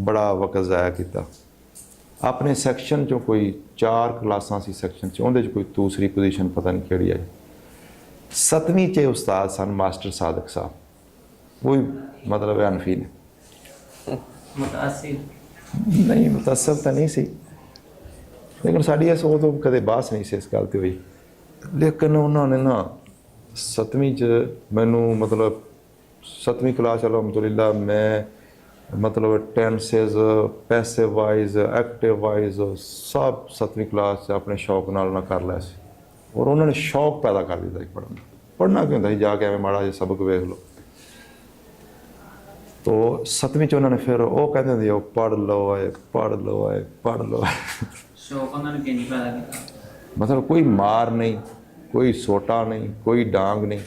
ਬੜਾ ਵਕਤ ਜ਼ਾਇਆ ਕੀਤਾ। ਆਪਣੇ ਸੈਕਸ਼ਨ 'ਚੋਂ ਕੋਈ 4 ਕਲਾਸਾਂ ਸੀ ਸੈਕਸ਼ਨ 'ਚ, ਉਹਦੇ 'ਚ ਕੋਈ ਦੂਸਰੀ ਪੋਜੀਸ਼ਨ ਪਤਾ ਨਹੀਂ ਕਿਹੜੀ ਆਈ। 7ਵੀਂ 'ਚ ਉਸਤਾਦ ਸਨ ਮਾਸਟਰ ਸਾਦਕ ਸਾਹਿਬ, ਉਹ ਵੀ ਮਤਲਬ ਹਨਫੀ ਨੇ। ਨਹੀਂ ਮੁਤਅਸਬ ਤਾਂ ਨਹੀਂ ਸੀ, ਲੇਕਿਨ ਸਾਡੀ ਇਸ ਉਦੋਂ ਕਦੇ ਬਹਿਸ ਨਹੀਂ ਸੀ ਇਸ ਗੱਲ 'ਤੇ ਹੋਈ। ਲੇਕਿਨ ਉਹਨਾਂ ਨੇ ਨਾ 7ਵੀਂ 'ਚ ਮੈਨੂੰ ਮਤਲਬ 7ਵੀਂ ਕਲਾਸ ਅਲਹਮਦੁਲਿਲਾ ਮੈਂ ਮਤਲਬ ਟੈਂਸਸ, ਪੈਸਿਵ ਵਾਈਜ਼, ਐਕਟਿਵ ਵਾਈਜ਼ ਸਭ 7ਵੀਂ ਕਲਾਸ 'ਚ ਆਪਣੇ ਸ਼ੌਕ ਨਾਲ ਕਰ ਲਿਆ ਸੀ। ਔਰ ਉਹਨਾਂ ਨੇ ਸ਼ੌਕ ਪੈਦਾ ਕਰ ਦਿੱਤਾ ਸੀ ਪੜ੍ਹਨ ਦਾ। ਪੜ੍ਹਨਾ ਕੀ ਹੁੰਦਾ ਸੀ, ਜਾ ਕੇ ਐਵੇਂ ਮਾੜਾ ਜਿਹਾ ਸਬਕ ਵੇਖ ਲਓ। تو 7ਵੀਂ 'ਚ ਉਹਨਾਂ ਨੇ ਫਿਰ ਉਹ ਕਹਿੰਦੇ ਹੁੰਦੇ ਉਹ ਪੜ੍ਹ ਲਓ ਏ ਪੜ੍ਹ ਲਓ ਏ ਪੜ੍ਹ ਲਓ। ਸ਼ੌਕ ਉਹਨਾਂ ਨੇ ਕਿੰਨੀ ਪੈਦਾ ਕੀਤਾ? ਮਤਲਬ ਕੋਈ ਮਾਰ ਨਹੀਂ, ਕੋਈ ਸੋਟਾ ਨਹੀਂ, ਕੋਈ ਡਾਂਗ ਨਹੀਂ,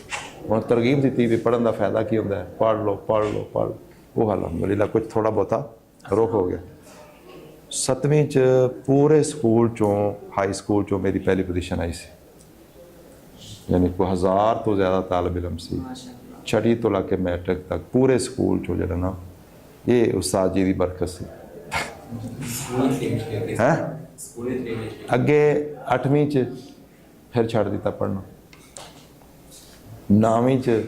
ਹੁਣ ਤਰਗੀਬ ਦਿੱਤੀ ਵੀ ਪੜ੍ਹਨ ਦਾ ਫਾਇਦਾ ਕੀ ਹੁੰਦਾ ਹੈ, ਪੜ੍ਹ ਲਓ ਪੜ੍ਹ ਲਓ ਪੜ੍ਹ ਲਓ। ਉਹ ਅਲਹਮਦੁਲਿਲਾ ਕੁਝ ਥੋੜ੍ਹਾ ਬਹੁਤਾ ਰੁੱਖ ਹੋ ਗਿਆ। 7ਵੀਂ 'ਚ ਪੂਰੇ ਸਕੂਲ 'ਚੋਂ ਹਾਈ ਸਕੂਲ 'ਚੋਂ ਮੇਰੀ ਪਹਿਲੀ ਪੋਜੀਸ਼ਨ ਆਈ ਸੀ, ਯਾਨੀ ਕੋਈ 1000 ਤੋਂ ਜ਼ਿਆਦਾ ਤਾਲਬ ਇਲਮ ਸੀ। ਮਾਸ਼ਾਅੱਲਾ। 6ਵੀਂ ਤੋਂ ਲੈ ਕੇ ਮੈਟ੍ਰਿਕ ਤੱਕ ਪੂਰੇ ਸਕੂਲ 'ਚੋਂ ਜਿਹੜਾ ਨਾ ਇਹ ਉਸਤਾਦ ਜੀ ਦੀ ਬਰਕਤ ਸੀ। ਹੈ ਅੱਗੇ 8ਵੀਂ 'ਚ ਫਿਰ ਛੱਡ ਦਿੱਤਾ ਪੜ੍ਹਨਾ, 9ਵੀਂ 'ਚ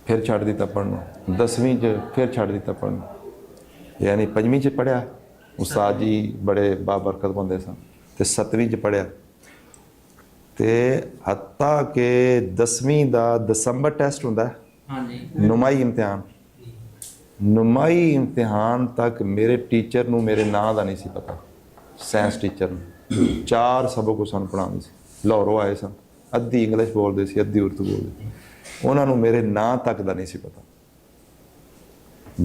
ਫਿਰ ਛੱਡ ਦਿੱਤਾ ਪੜ੍ਹਨਾ, 10ਵੀਂ 'ਚ ਫਿਰ ਛੱਡ ਦਿੱਤਾ ਪੜ੍ਹਨਾ, ਯਾਨੀ 5ਵੀਂ 'ਚ ਪੜ੍ਹਿਆ। ਉਸਤਾਦ ਜੀ ਬੜੇ ਬਾਬਰਕਤ ਬੰਦੇ ਸਨ। ਤੇ 7ਵੀਂ 'ਚ ਪੜ੍ਹਿਆ ਤੇ ਹੱਤਾ ਕਿ 10ਵੀਂ ਦਾ ਦਸੰਬਰ ਟੈਸਟ ਹੁੰਦਾ ਹੈ, ਹਾਂਜੀ। ਨੁਮਾਈ ਇਮਤਿਹਾਨ। ਨੁਮਾਈ ਇਮਤਿਹਾਨ ਤੱਕ ਮੇਰੇ ਟੀਚਰ ਨੂੰ ਮੇਰੇ ਨਾਂ ਦਾ ਨਹੀਂ ਸੀ ਪਤਾ। ਸਾਇੰਸ ਟੀਚਰ ਨੂੰ 4 ਸਬਕ ਉਹ ਸਾਨੂੰ ਪੜ੍ਹਾਉਂਦੇ ਸੀ, ਲਾਹੌਰੋਂ ਆਏ ਸਨ, ਅੱਧੀ ਇੰਗਲਿਸ਼ ਬੋਲਦੇ ਸੀ ਅੱਧੀ ਉਰਦੂ ਬੋਲਦੇ ਸੀ। ਉਹਨਾਂ ਨੂੰ ਮੇਰੇ ਨਾਂ ਤੱਕ ਦਾ ਨਹੀਂ ਸੀ ਪਤਾ।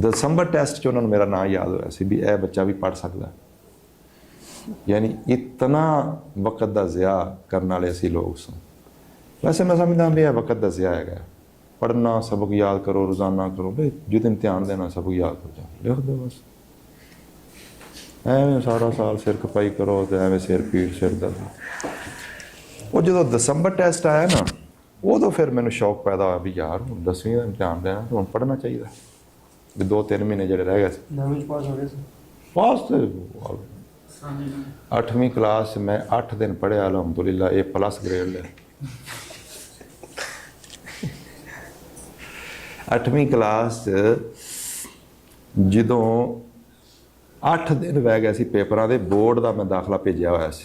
ਦਸੰਬਰ ਟੈਸਟ 'ਚ ਉਹਨਾਂ ਨੂੰ ਮੇਰਾ ਨਾਂ ਯਾਦ ਹੋਇਆ ਸੀ ਵੀ ਇਹ ਬੱਚਾ ਵੀ ਪੜ੍ਹ ਸਕਦਾ। ਯਾਨੀ ਇਤਨਾ ਵਕਤ ਦਾ ਜ਼ਿਆ ਕਰਨ ਵਾਲੇ ਅਸੀਂ ਲੋਕ ਸਨ। ਵੈਸੇ ਮੈਂ ਸਮਝਦਾ ਵੀ ਇਹ ਵਕਤ ਦਾ ਜ਼ਿਆ ਹੈਗਾ, ਪੜ੍ਹਨਾ, ਸਬਕ ਯਾਦ ਕਰੋ, ਰੋਜ਼ਾਨਾ ਕਰੋ, ਬਈ ਜਦੋਂ ਇਮਤਿਹਾਨ ਦੇਣਾ ਸਬਕ ਯਾਦ ਕਰ ਜਾ ਲਿਖ ਦਿਓ ਬਸ। ਐਵੇਂ ਸਾਰਾ ਸਾਲ ਸਿਰ ਖਪਾਈ ਕਰੋ ਤੇ ਐਵੇਂ ਸਿਰ ਪੀੜ ਸਿਰ ਦਰਦ। ਉਹ ਜਦੋਂ ਦਸੰਬਰ ਟੈਸਟ ਆਇਆ ਨਾ ਉਦੋਂ ਫਿਰ ਮੈਨੂੰ ਸ਼ੌਕ ਪੈਦਾ ਹੋਇਆ ਵੀ ਯਾਰ ਹੁਣ 10ਵੀਂ ਦਾ ਇਮਤਿਹਾਨ ਦੇਣਾ ਤੇ ਹੁਣ ਪੜ੍ਹਨਾ ਚਾਹੀਦਾ। ਵੀ 2-3 ਮਹੀਨੇ ਜਿਹੜੇ ਰਹਿ ਗਏ ਸੀ 9ਵੀਂ 'ਚ ਪਾਸ ਹੋ ਗਏ ਸੀ। ਪਾਸ ਤੇ 8ਵੀਂ ਕਲਾਸ 'ਚ ਮੈਂ 8 ਦਿਨ ਪੜ੍ਹਿਆ, ਅਲਹਮਦੁਲਿਲਾ A+ ਗ੍ਰੇਡ ਲਿਆ। 8ਵੀਂ ਕਲਾਸ 'ਚ ਜਦੋਂ 8 ਦਿਨ ਰਹਿ ਗਏ ਸੀ ਪੇਪਰਾਂ ਦੇ, ਬੋਰਡ ਦਾ ਮੈਂ ਦਾਖਲਾ ਭੇਜਿਆ ਹੋਇਆ ਸੀ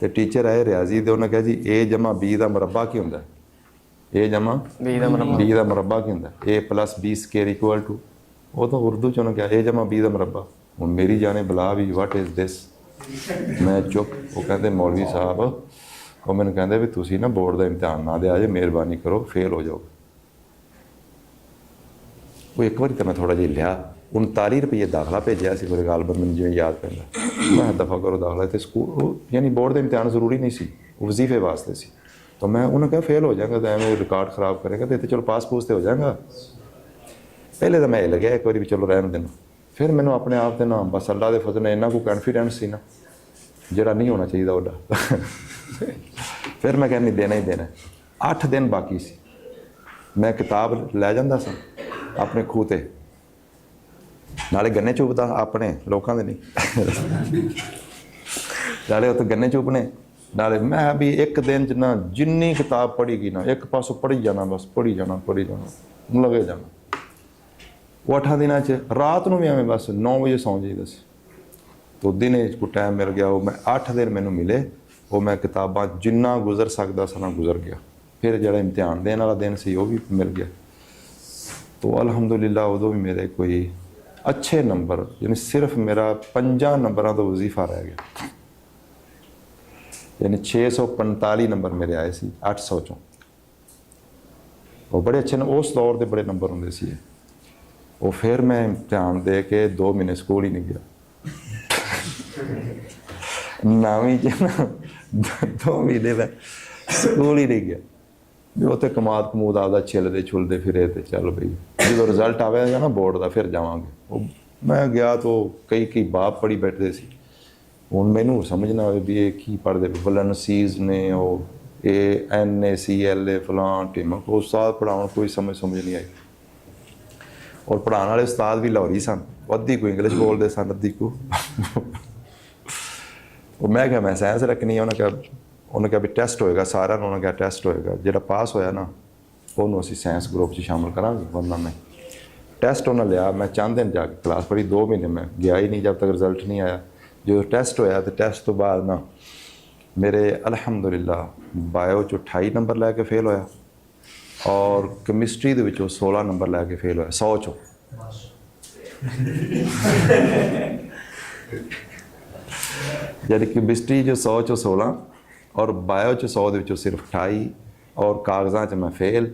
ਤੇ ਟੀਚਰ ਆਏ ਰਿਆਜ਼ੀ ਦੇ, ਉਹਨੇ ਕਿਹਾ ਜੀ A ਜਮਾ B ਦਾ ਮੁਰੱਬਾ ਕੀ ਹੁੰਦਾ? A ਜਮਾ B ਦਾ ਮੁਰੱਬਾ। B ਦਾ ਮੁਰੱਬਾ ਕੀ ਹੁੰਦਾ? A+B ਸਕੁਅਰ ਇਕੁਅਲ ਟੂ, ਉਹ ਤਾਂ ਉਰਦੂ 'ਚ ਉਹਨੇ ਕਿਹਾ A ਜਮਾ B ਦਾ ਮੁਰੱਬਾ। ਹੁਣ ਮੇਰੀ ਜਾਣੇ ਬਲਾ ਵੀ ਵਾਟ ਇਜ਼ ਦਿਸ। ਮੈਂ ਚੁੱਪ। ਉਹ ਕਹਿੰਦੇ ਮੌਲਵੀ ਸਾਹਿਬ, ਉਹ ਮੈਨੂੰ ਕਹਿੰਦੇ ਵੀ ਤੁਸੀਂ ਨਾ ਬੋਰਡ ਦਾ ਇਮਤਿਹਾਨ ਨਾ ਦਿਆ ਜੇ, ਮਿਹਰਬਾਨੀ ਕਰੋ, ਫੇਲ ਹੋ ਜਾਓਗੇ। ਉਹ ਇੱਕ ਵਾਰੀ ਤਾਂ ਮੈਂ ਥੋੜ੍ਹਾ ਜਿਹਾ ਲਿਆ, 39 ਰੁਪਏ ਦਾਖਲਾ ਭੇਜਿਆ ਸੀ ਮੇਰੇ ਗਾਲਬਨ, ਮੈਨੂੰ ਜਿਵੇਂ ਯਾਦ ਪੈਂਦਾ। ਮੈਂ ਦਫਾ ਕਰੋ ਦਾਖਲਾ ਤੇ ਸਕੂਲ, ਯਾਨੀ ਬੋਰਡ ਦਾ ਇਮਤਿਹਾਨ ਜ਼ਰੂਰੀ ਨਹੀਂ ਸੀ, ਉਹ ਵਜ਼ੀਫੇ ਵਾਸਤੇ ਸੀ। ਤਾਂ ਮੈਂ ਉਹਨਾਂ ਕਿਹਾ ਫੇਲ ਹੋ ਜਾਏਗਾ ਤਾਂ ਐਵੇਂ ਰਿਕਾਰਡ ਖਰਾਬ ਕਰੇਗਾ ਤੇ ਚਲੋ ਪਾਸ ਪੂਸ ਤੇ ਹੋ ਜਾਏਗਾ। ਪਹਿਲੇ ਤਾਂ ਮੈਂ ਇਹ ਲੱਗਿਆ ਇੱਕ ਵਾਰੀ ਵੀ ਚਲੋ ਰਹਿਣ ਦੇਣਾ। ਫਿਰ ਮੈਨੂੰ ਆਪਣੇ ਆਪ ਤੇ ਨਾ ਬਸ ਅੱਲਾ ਦੇ ਫਜ਼ਲ ਨਾਲ ਇੰਨਾ ਕੁ ਕੌਨਫੀਡੈਂਸ ਸੀ ਨਾ ਜਿਹੜਾ ਨਹੀਂ ਹੋਣਾ ਚਾਹੀਦਾ ਉਹਦਾ। ਫਿਰ ਮੈਂ ਕਿਹਾ ਨਹੀਂ ਦੇਣਾ ਹੀ ਦੇਣਾ। 8 ਦਿਨ ਬਾਕੀ ਸੀ। ਮੈਂ ਕਿਤਾਬ ਲੈ ਜਾਂਦਾ ਸਾਂ ਆਪਣੇ ਖੂਹ ਤੇ, ਨਾਲੇ ਗੰਨੇ ਚੁੱਪਦਾ, ਆਪਣੇ ਲੋਕਾਂ ਦੇ ਨਹੀਂ। ਨਾਲੇ ਉੱਥੇ ਗੰਨੇ ਚੁੱਪਣੇ, ਨਾਲੇ ਮੈਂ ਵੀ ਇੱਕ ਦਿਨ 'ਚ ਨਾ ਜਿੰਨੀ ਕਿਤਾਬ ਪੜ੍ਹੀ ਗਈ ਨਾ, ਇੱਕ ਪਾਸੋਂ ਪੜ੍ਹੀ ਜਾਣਾ, ਬਸ ਪੜ੍ਹੀ ਜਾਣਾ ਲੱਗੇ ਜਾਣਾ। ਉਹ 8 ਦਿਨਾਂ 'ਚ ਰਾਤ ਨੂੰ ਵੀ ਐਵੇਂ ਬਸ 9 ਵਜੇ ਸੌਂ ਜਾਈਦਾ ਸੀ। ਤੋ ਦਿਨੇ ਕੋਈ ਟਾਈਮ ਮਿਲ ਗਿਆ, ਉਹ ਮੈਂ 8 ਦਿਨ ਮੈਨੂੰ ਮਿਲੇ, ਉਹ ਮੈਂ ਕਿਤਾਬਾਂ ਜਿੰਨਾ ਗੁਜ਼ਰ ਸਕਦਾ ਸਾਂ ਗੁਜ਼ਰ ਗਿਆ। ਫਿਰ ਜਿਹੜਾ ਇਮਤਿਹਾਨ ਦੇਣ ਵਾਲਾ ਦਿਨ ਸੀ ਉਹ ਵੀ ਮਿਲ ਗਿਆ। ਤੋ ਅਲਹਮਦੁਲਿਲਾ ਉਦੋਂ ਵੀ ਮੇਰੇ ਕੋਈ ਅੱਛੇ ਨੰਬਰ, ਯਾਨੀ ਸਿਰਫ ਮੇਰਾ 5 ਨੰਬਰਾਂ ਤੋਂ ਵਜ਼ੀਫਾ ਰਹਿ ਗਿਆ, ਯਾਨੀ 645 ਨੰਬਰ ਮੇਰੇ ਆਏ ਸੀ 800 ਚੋਂ। ਉਹ ਬੜੇ ਅੱਛੇ ਨੇ, ਉਸ ਦੌਰ ਦੇ ਬੜੇ ਨੰਬਰ ਹੁੰਦੇ ਸੀ। ਉਹ ਫਿਰ ਮੈਂ ਇਮਤਿਹਾਨ ਦੇ ਕੇ 2 ਮਹੀਨੇ ਸਕੂਲ ਹੀ ਨਹੀਂ ਗਿਆ। 9ਵੀਂ 'ਚ ਨਾ 2 ਮਹੀਨੇ ਮੈਂ ਸਕੂਲ ਹੀ ਨਹੀਂ ਗਿਆ। ਵੀ ਉੱਥੇ ਕਮਾਦ ਕਮੂਦ ਆਪਦਾ ਛਿੱਲਦੇ ਛੁੱਲਦੇ ਫਿਰੇ ਤੇ ਚੱਲ ਬਈ ਜਦੋਂ ਰਿਜ਼ਲਟ ਆਵੇਗਾ ਨਾ ਬੋਰਡ ਦਾ ਫਿਰ ਜਾਵਾਂਗੇ। ਉਹ ਮੈਂ ਗਿਆ ਤਾਂ ਕਈ ਬਾਪ ਪੜ੍ਹੀ ਬੈਠਦੇ ਸੀ। ਹੁਣ ਮੈਨੂੰ ਸਮਝ ਨਾ ਆਵੇ ਵੀ ਇਹ ਕੀ ਪੜ੍ਹਦੇ ਪਏ, ਵਲਨ ਸੀਜ਼ ਨੇ, ਉਹ ANACLA ਫਲਾਂ ਟਿਮਕ, ਉਹ ਉਸਤਾਦ ਪੜ੍ਹਾਉਣ ਕੋਈ ਸਮਝ ਨਹੀਂ ਆਈ। ਔਰ ਪੜ੍ਹਾਉਣ ਵਾਲੇ ਉਸਤਾਦ ਵੀ ਲਾਹੌਰੀ ਸਨ, ਅੱਧੀ ਕੋਈ ਇੰਗਲਿਸ਼ ਬੋਲਦੇ ਸਨ, ਅੱਧੀ ਕੋ। ਉਹ ਮੈਂ ਕਿਹਾ ਮੈਂ ਸਾਇੰਸ ਰੱਖਣੀ ਹੈ। ਉਹਨੇ ਕਿਹਾ ਵੀ ਟੈਸਟ ਹੋਏਗਾ ਸਾਰਿਆਂ ਨੂੰ। ਉਹਨੇ ਕਿਹਾ ਟੈਸਟ ਹੋਏਗਾ, ਜਿਹੜਾ ਪਾਸ ਹੋਇਆ ਨਾ ਉਹਨੂੰ ਅਸੀਂ ਸਾਇੰਸ ਗਰੁੱਪ 'ਚ ਸ਼ਾਮਲ ਕਰਾਂਗੇ, ਵਰਨਾ ਨਹੀਂ। ਟੈਸਟ ਉਹਨਾਂ ਲਿਆ, ਮੈਂ ਚੰਦ ਦਿਨ ਜਾ ਕੇ ਕਲਾਸ ਪੜ੍ਹੀ, 2 ਮਹੀਨੇ ਮੈਂ ਗਿਆ ਹੀ ਨਹੀਂ ਜਦ ਤੱਕ ਰਿਜ਼ਲਟ ਨਹੀਂ ਆਇਆ। ਜਦੋਂ ਟੈਸਟ ਹੋਇਆ ਤੇ ਟੈਸਟ ਤੋਂ ਬਾਅਦ ਨਾ ਮੇਰੇ ਅਲਹਮਦੁਲਿਲਾ ਬਾਇਓ 'ਚ 28 ਨੰਬਰ ਲੈ ਕੇ ਫੇਲ ਹੋਇਆ, ਔਰ ਕੈਮਿਸਟਰੀ ਦੇ ਵਿੱਚੋਂ 16 ਨੰਬਰ ਲੈ ਕੇ ਫੇਲ ਹੋਇਆ 100 ਚੋਂ। ਯਾਨੀ ਕੈਮਿਸਟਰੀ 'ਚ 100 ਚੋਂ 16 ਔਰ ਬਾਇਓ 'ਚ 100 ਦੇ ਵਿੱਚੋਂ ਸਿਰਫ 28, ਔਰ ਕਾਗਜ਼ਾਂ 'ਚ ਮੈਂ ਫੇਲ।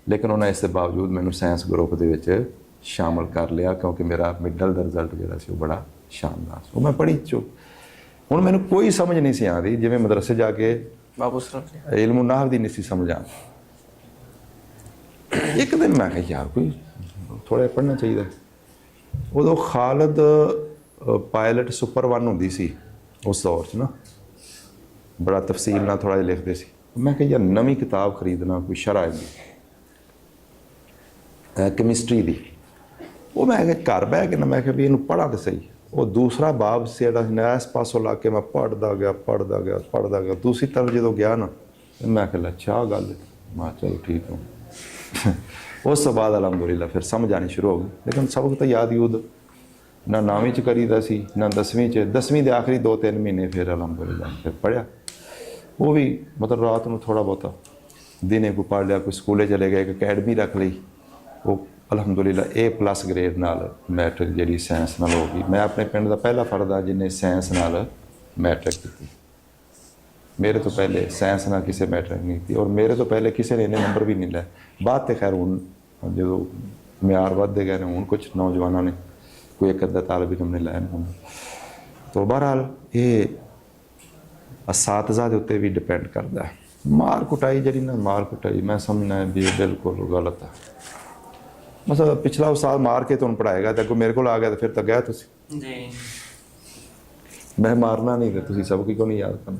ਲੇਕਿਨ ਉਹਨਾਂ ਇਸ ਦੇ ਬਾਵਜੂਦ ਮੈਨੂੰ ਸਾਇੰਸ ਗਰੁੱਪ ਦੇ ਵਿੱਚ ਸ਼ਾਮਲ ਕਰ ਲਿਆ ਕਿਉਂਕਿ ਮੇਰਾ ਮਿਡਲ ਦਾ ਰਿਜ਼ਲਟ ਜਿਹੜਾ ਸੀ ਉਹ ਬੜਾ ਸ਼ਾਨਦਾਰ ਸੀ। ਉਹ ਮੈਂ ਪੜ੍ਹੀ ਚੋ ਹੁਣ ਮੈਨੂੰ ਕੋਈ ਸਮਝ ਨਹੀਂ ਸੀ ਆਉਂਦੀ, ਜਿਵੇਂ ਮਦਰਸੇ ਜਾ ਕੇ ਬਾਬੂ ਸਰ ਇਲਮ ਨਾਹਵ ਦੀ ਨਹੀਂ ਸੀ ਸਮਝ ਆਉਂਦੀ। ਇੱਕ ਦਿਨ ਮੈਂ ਕਿਹਾ ਯਾਰ ਕੋਈ ਥੋੜ੍ਹਾ ਪੜ੍ਹਨਾ ਚਾਹੀਦਾ। ਉਦੋਂ ਖਾਲਦ ਪਾਇਲਟ ਸੁਪਰ 1 ਹੁੰਦੀ ਸੀ ਉਸ ਦੌਰ 'ਚ ਨਾ, ਬੜਾ ਤਫਸੀਲ ਨਾਲ ਥੋੜ੍ਹਾ ਜਿਹਾ ਲਿਖਦੇ ਸੀ। ਮੈਂ ਕਿਹਾ ਯਾਰ ਨਵੀਂ ਕਿਤਾਬ ਖਰੀਦਣਾ ਕੋਈ ਸ਼ਰ੍ਹਾ ਦੀ ਕੈਮਿਸਟਰੀ ਦੀ। ਉਹ ਮੈਂ ਕਿਹਾ ਘਰ ਬਹਿ ਕੇ ਨਾ ਮੈਂ ਕਿਹਾ ਵੀ ਇਹਨੂੰ ਪੜ੍ਹਾਂ ਤਾਂ ਸਹੀ। ਉਹ ਦੂਸਰਾ ਬਾਬ ਸੀ ਜਿਹੜਾ ਇਸ ਪਾਸੋਂ ਲਾ ਕੇ ਮੈਂ ਪੜ੍ਹਦਾ ਗਿਆ। ਦੂਸਰੀ ਤਰਫ ਜਦੋਂ ਗਿਆ ਨਾ ਮੈਂ ਕਿਹਾ ਅੱਛਾ ਗੱਲ ਹੈ। ਮੈਂ ਚਲੋ ਠੀਕ ਹੋ। ਉਸ ਤੋਂ ਬਾਅਦ ਅਲਹਮਦੁਲਿਲਾ ਫਿਰ ਸਮਝ ਆਣੀ ਸ਼ੁਰੂ ਹੋ ਗਈ। ਲੇਕਿਨ ਸਬਕ ਤਾਂ ਯਾਦ ਹੀ ਉਦੋਂ ਨਾ 9ਵੀਂ 'ਚ ਕਰੀਦਾ ਸੀ ਨਾ 10ਵੀਂ 'ਚ। 10ਵੀਂ ਦੇ ਆਖਰੀ 2-3 ਮਹੀਨੇ ਫਿਰ ਅਲਹਮਦੁਲਿਲਾ ਫਿਰ ਪੜ੍ਹਿਆ। ਉਹ ਵੀ ਮਤਲਬ ਰਾਤ ਨੂੰ ਥੋੜ੍ਹਾ ਬਹੁਤਾ, ਦਿਨੇ ਕੋਈ ਪੜ੍ਹ ਲਿਆ, ਕੋਈ ਸਕੂਲੇ ਚਲੇ ਗਏ, ਇੱਕ ਅਕੈਡਮੀ ਰੱਖ ਲਈ। ਉਹ ਅਲਹਮਦੁਲਿਲਾ A+ ਗ੍ਰੇਡ ਨਾਲ ਮੈਟ੍ਰਿਕ ਜਿਹੜੀ ਸਾਇੰਸ ਨਾਲ ਹੋ ਗਈ। ਮੈਂ ਆਪਣੇ ਪਿੰਡ ਦਾ ਪਹਿਲਾ ਫਰਦ ਹਾਂ ਜਿਹਨੇ ਸਾਇੰਸ ਨਾਲ ਮੈਟ੍ਰਿਕ ਕੀਤੀ। ਮੇਰੇ ਤੋਂ ਪਹਿਲੇ ਸਾਇੰਸ ਨਾਲ ਕਿਸੇ ਮੈਟ੍ਰਿਕ ਨਹੀਂ ਕੀਤੀ ਔਰ ਮੇਰੇ ਤੋਂ ਪਹਿਲੇ ਕਿਸੇ ਨੇ ਇੰਨੇ ਨੰਬਰ ਵੀ ਨਹੀਂ ਲਏ। ਬਾਅਦ ਤੇ ਖੈਰ ਹੁਣ ਜਦੋਂ ਮਿਆਰ ਵੱਧਦੇ ਗਏ ਨੇ ਹੁਣ ਕੁਛ ਨੌਜਵਾਨਾਂ ਨੇ ਕੋਈ ਇੱਕ ਅੱਧਾ ਤਾਲਬ ਇਲਮ ਨੇ ਲਾਇਆ ਹੁਣ। ਤੋ ਬਹਰਹਾਲ ਇਹ ਅਸਾਤਜ਼ਾ ਦੇ ਉੱਤੇ ਵੀ ਡਿਪੈਂਡ ਕਰਦਾ। ਮਾਰ ਕੁਟਾਈ ਜਿਹੜੀ ਨਾ ਮਾਰ ਕੁਟਾਈ ਮੈਂ ਸਮਝਣਾ ਵੀ ਇਹ ਬਿਲਕੁਲ ਗਲਤ ਹੈ। ਮਤਲਬ ਪਿਛਲਾ ਉਸਤਾਦ ਮਾਰ ਕੇ ਤੁਹਾਨੂੰ ਪੜ੍ਹਾਏਗਾ ਤੇ ਅੱਗੋਂ ਮੇਰੇ ਕੋਲ ਆ ਗਿਆ ਤਾਂ ਫਿਰ ਤਾਂ ਗਿਆ ਤੁਸੀਂ ਜੀ। ਮੈਂ ਮਾਰਨਾ ਨਹੀਂ ਤੇ ਤੁਸੀਂ ਸਭ ਕਿਉਂ ਨਹੀਂ ਯਾਦ ਕਰਨਾ।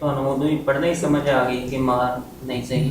ਤੁਹਾਨੂੰ ਉਦੋਂ ਹੀ ਪੜ੍ਹਨਾ ਹੀ ਸਮਝ ਆ ਗਈ ਕਿ ਮਾਰ ਨਹੀਂ ਸਹੀ,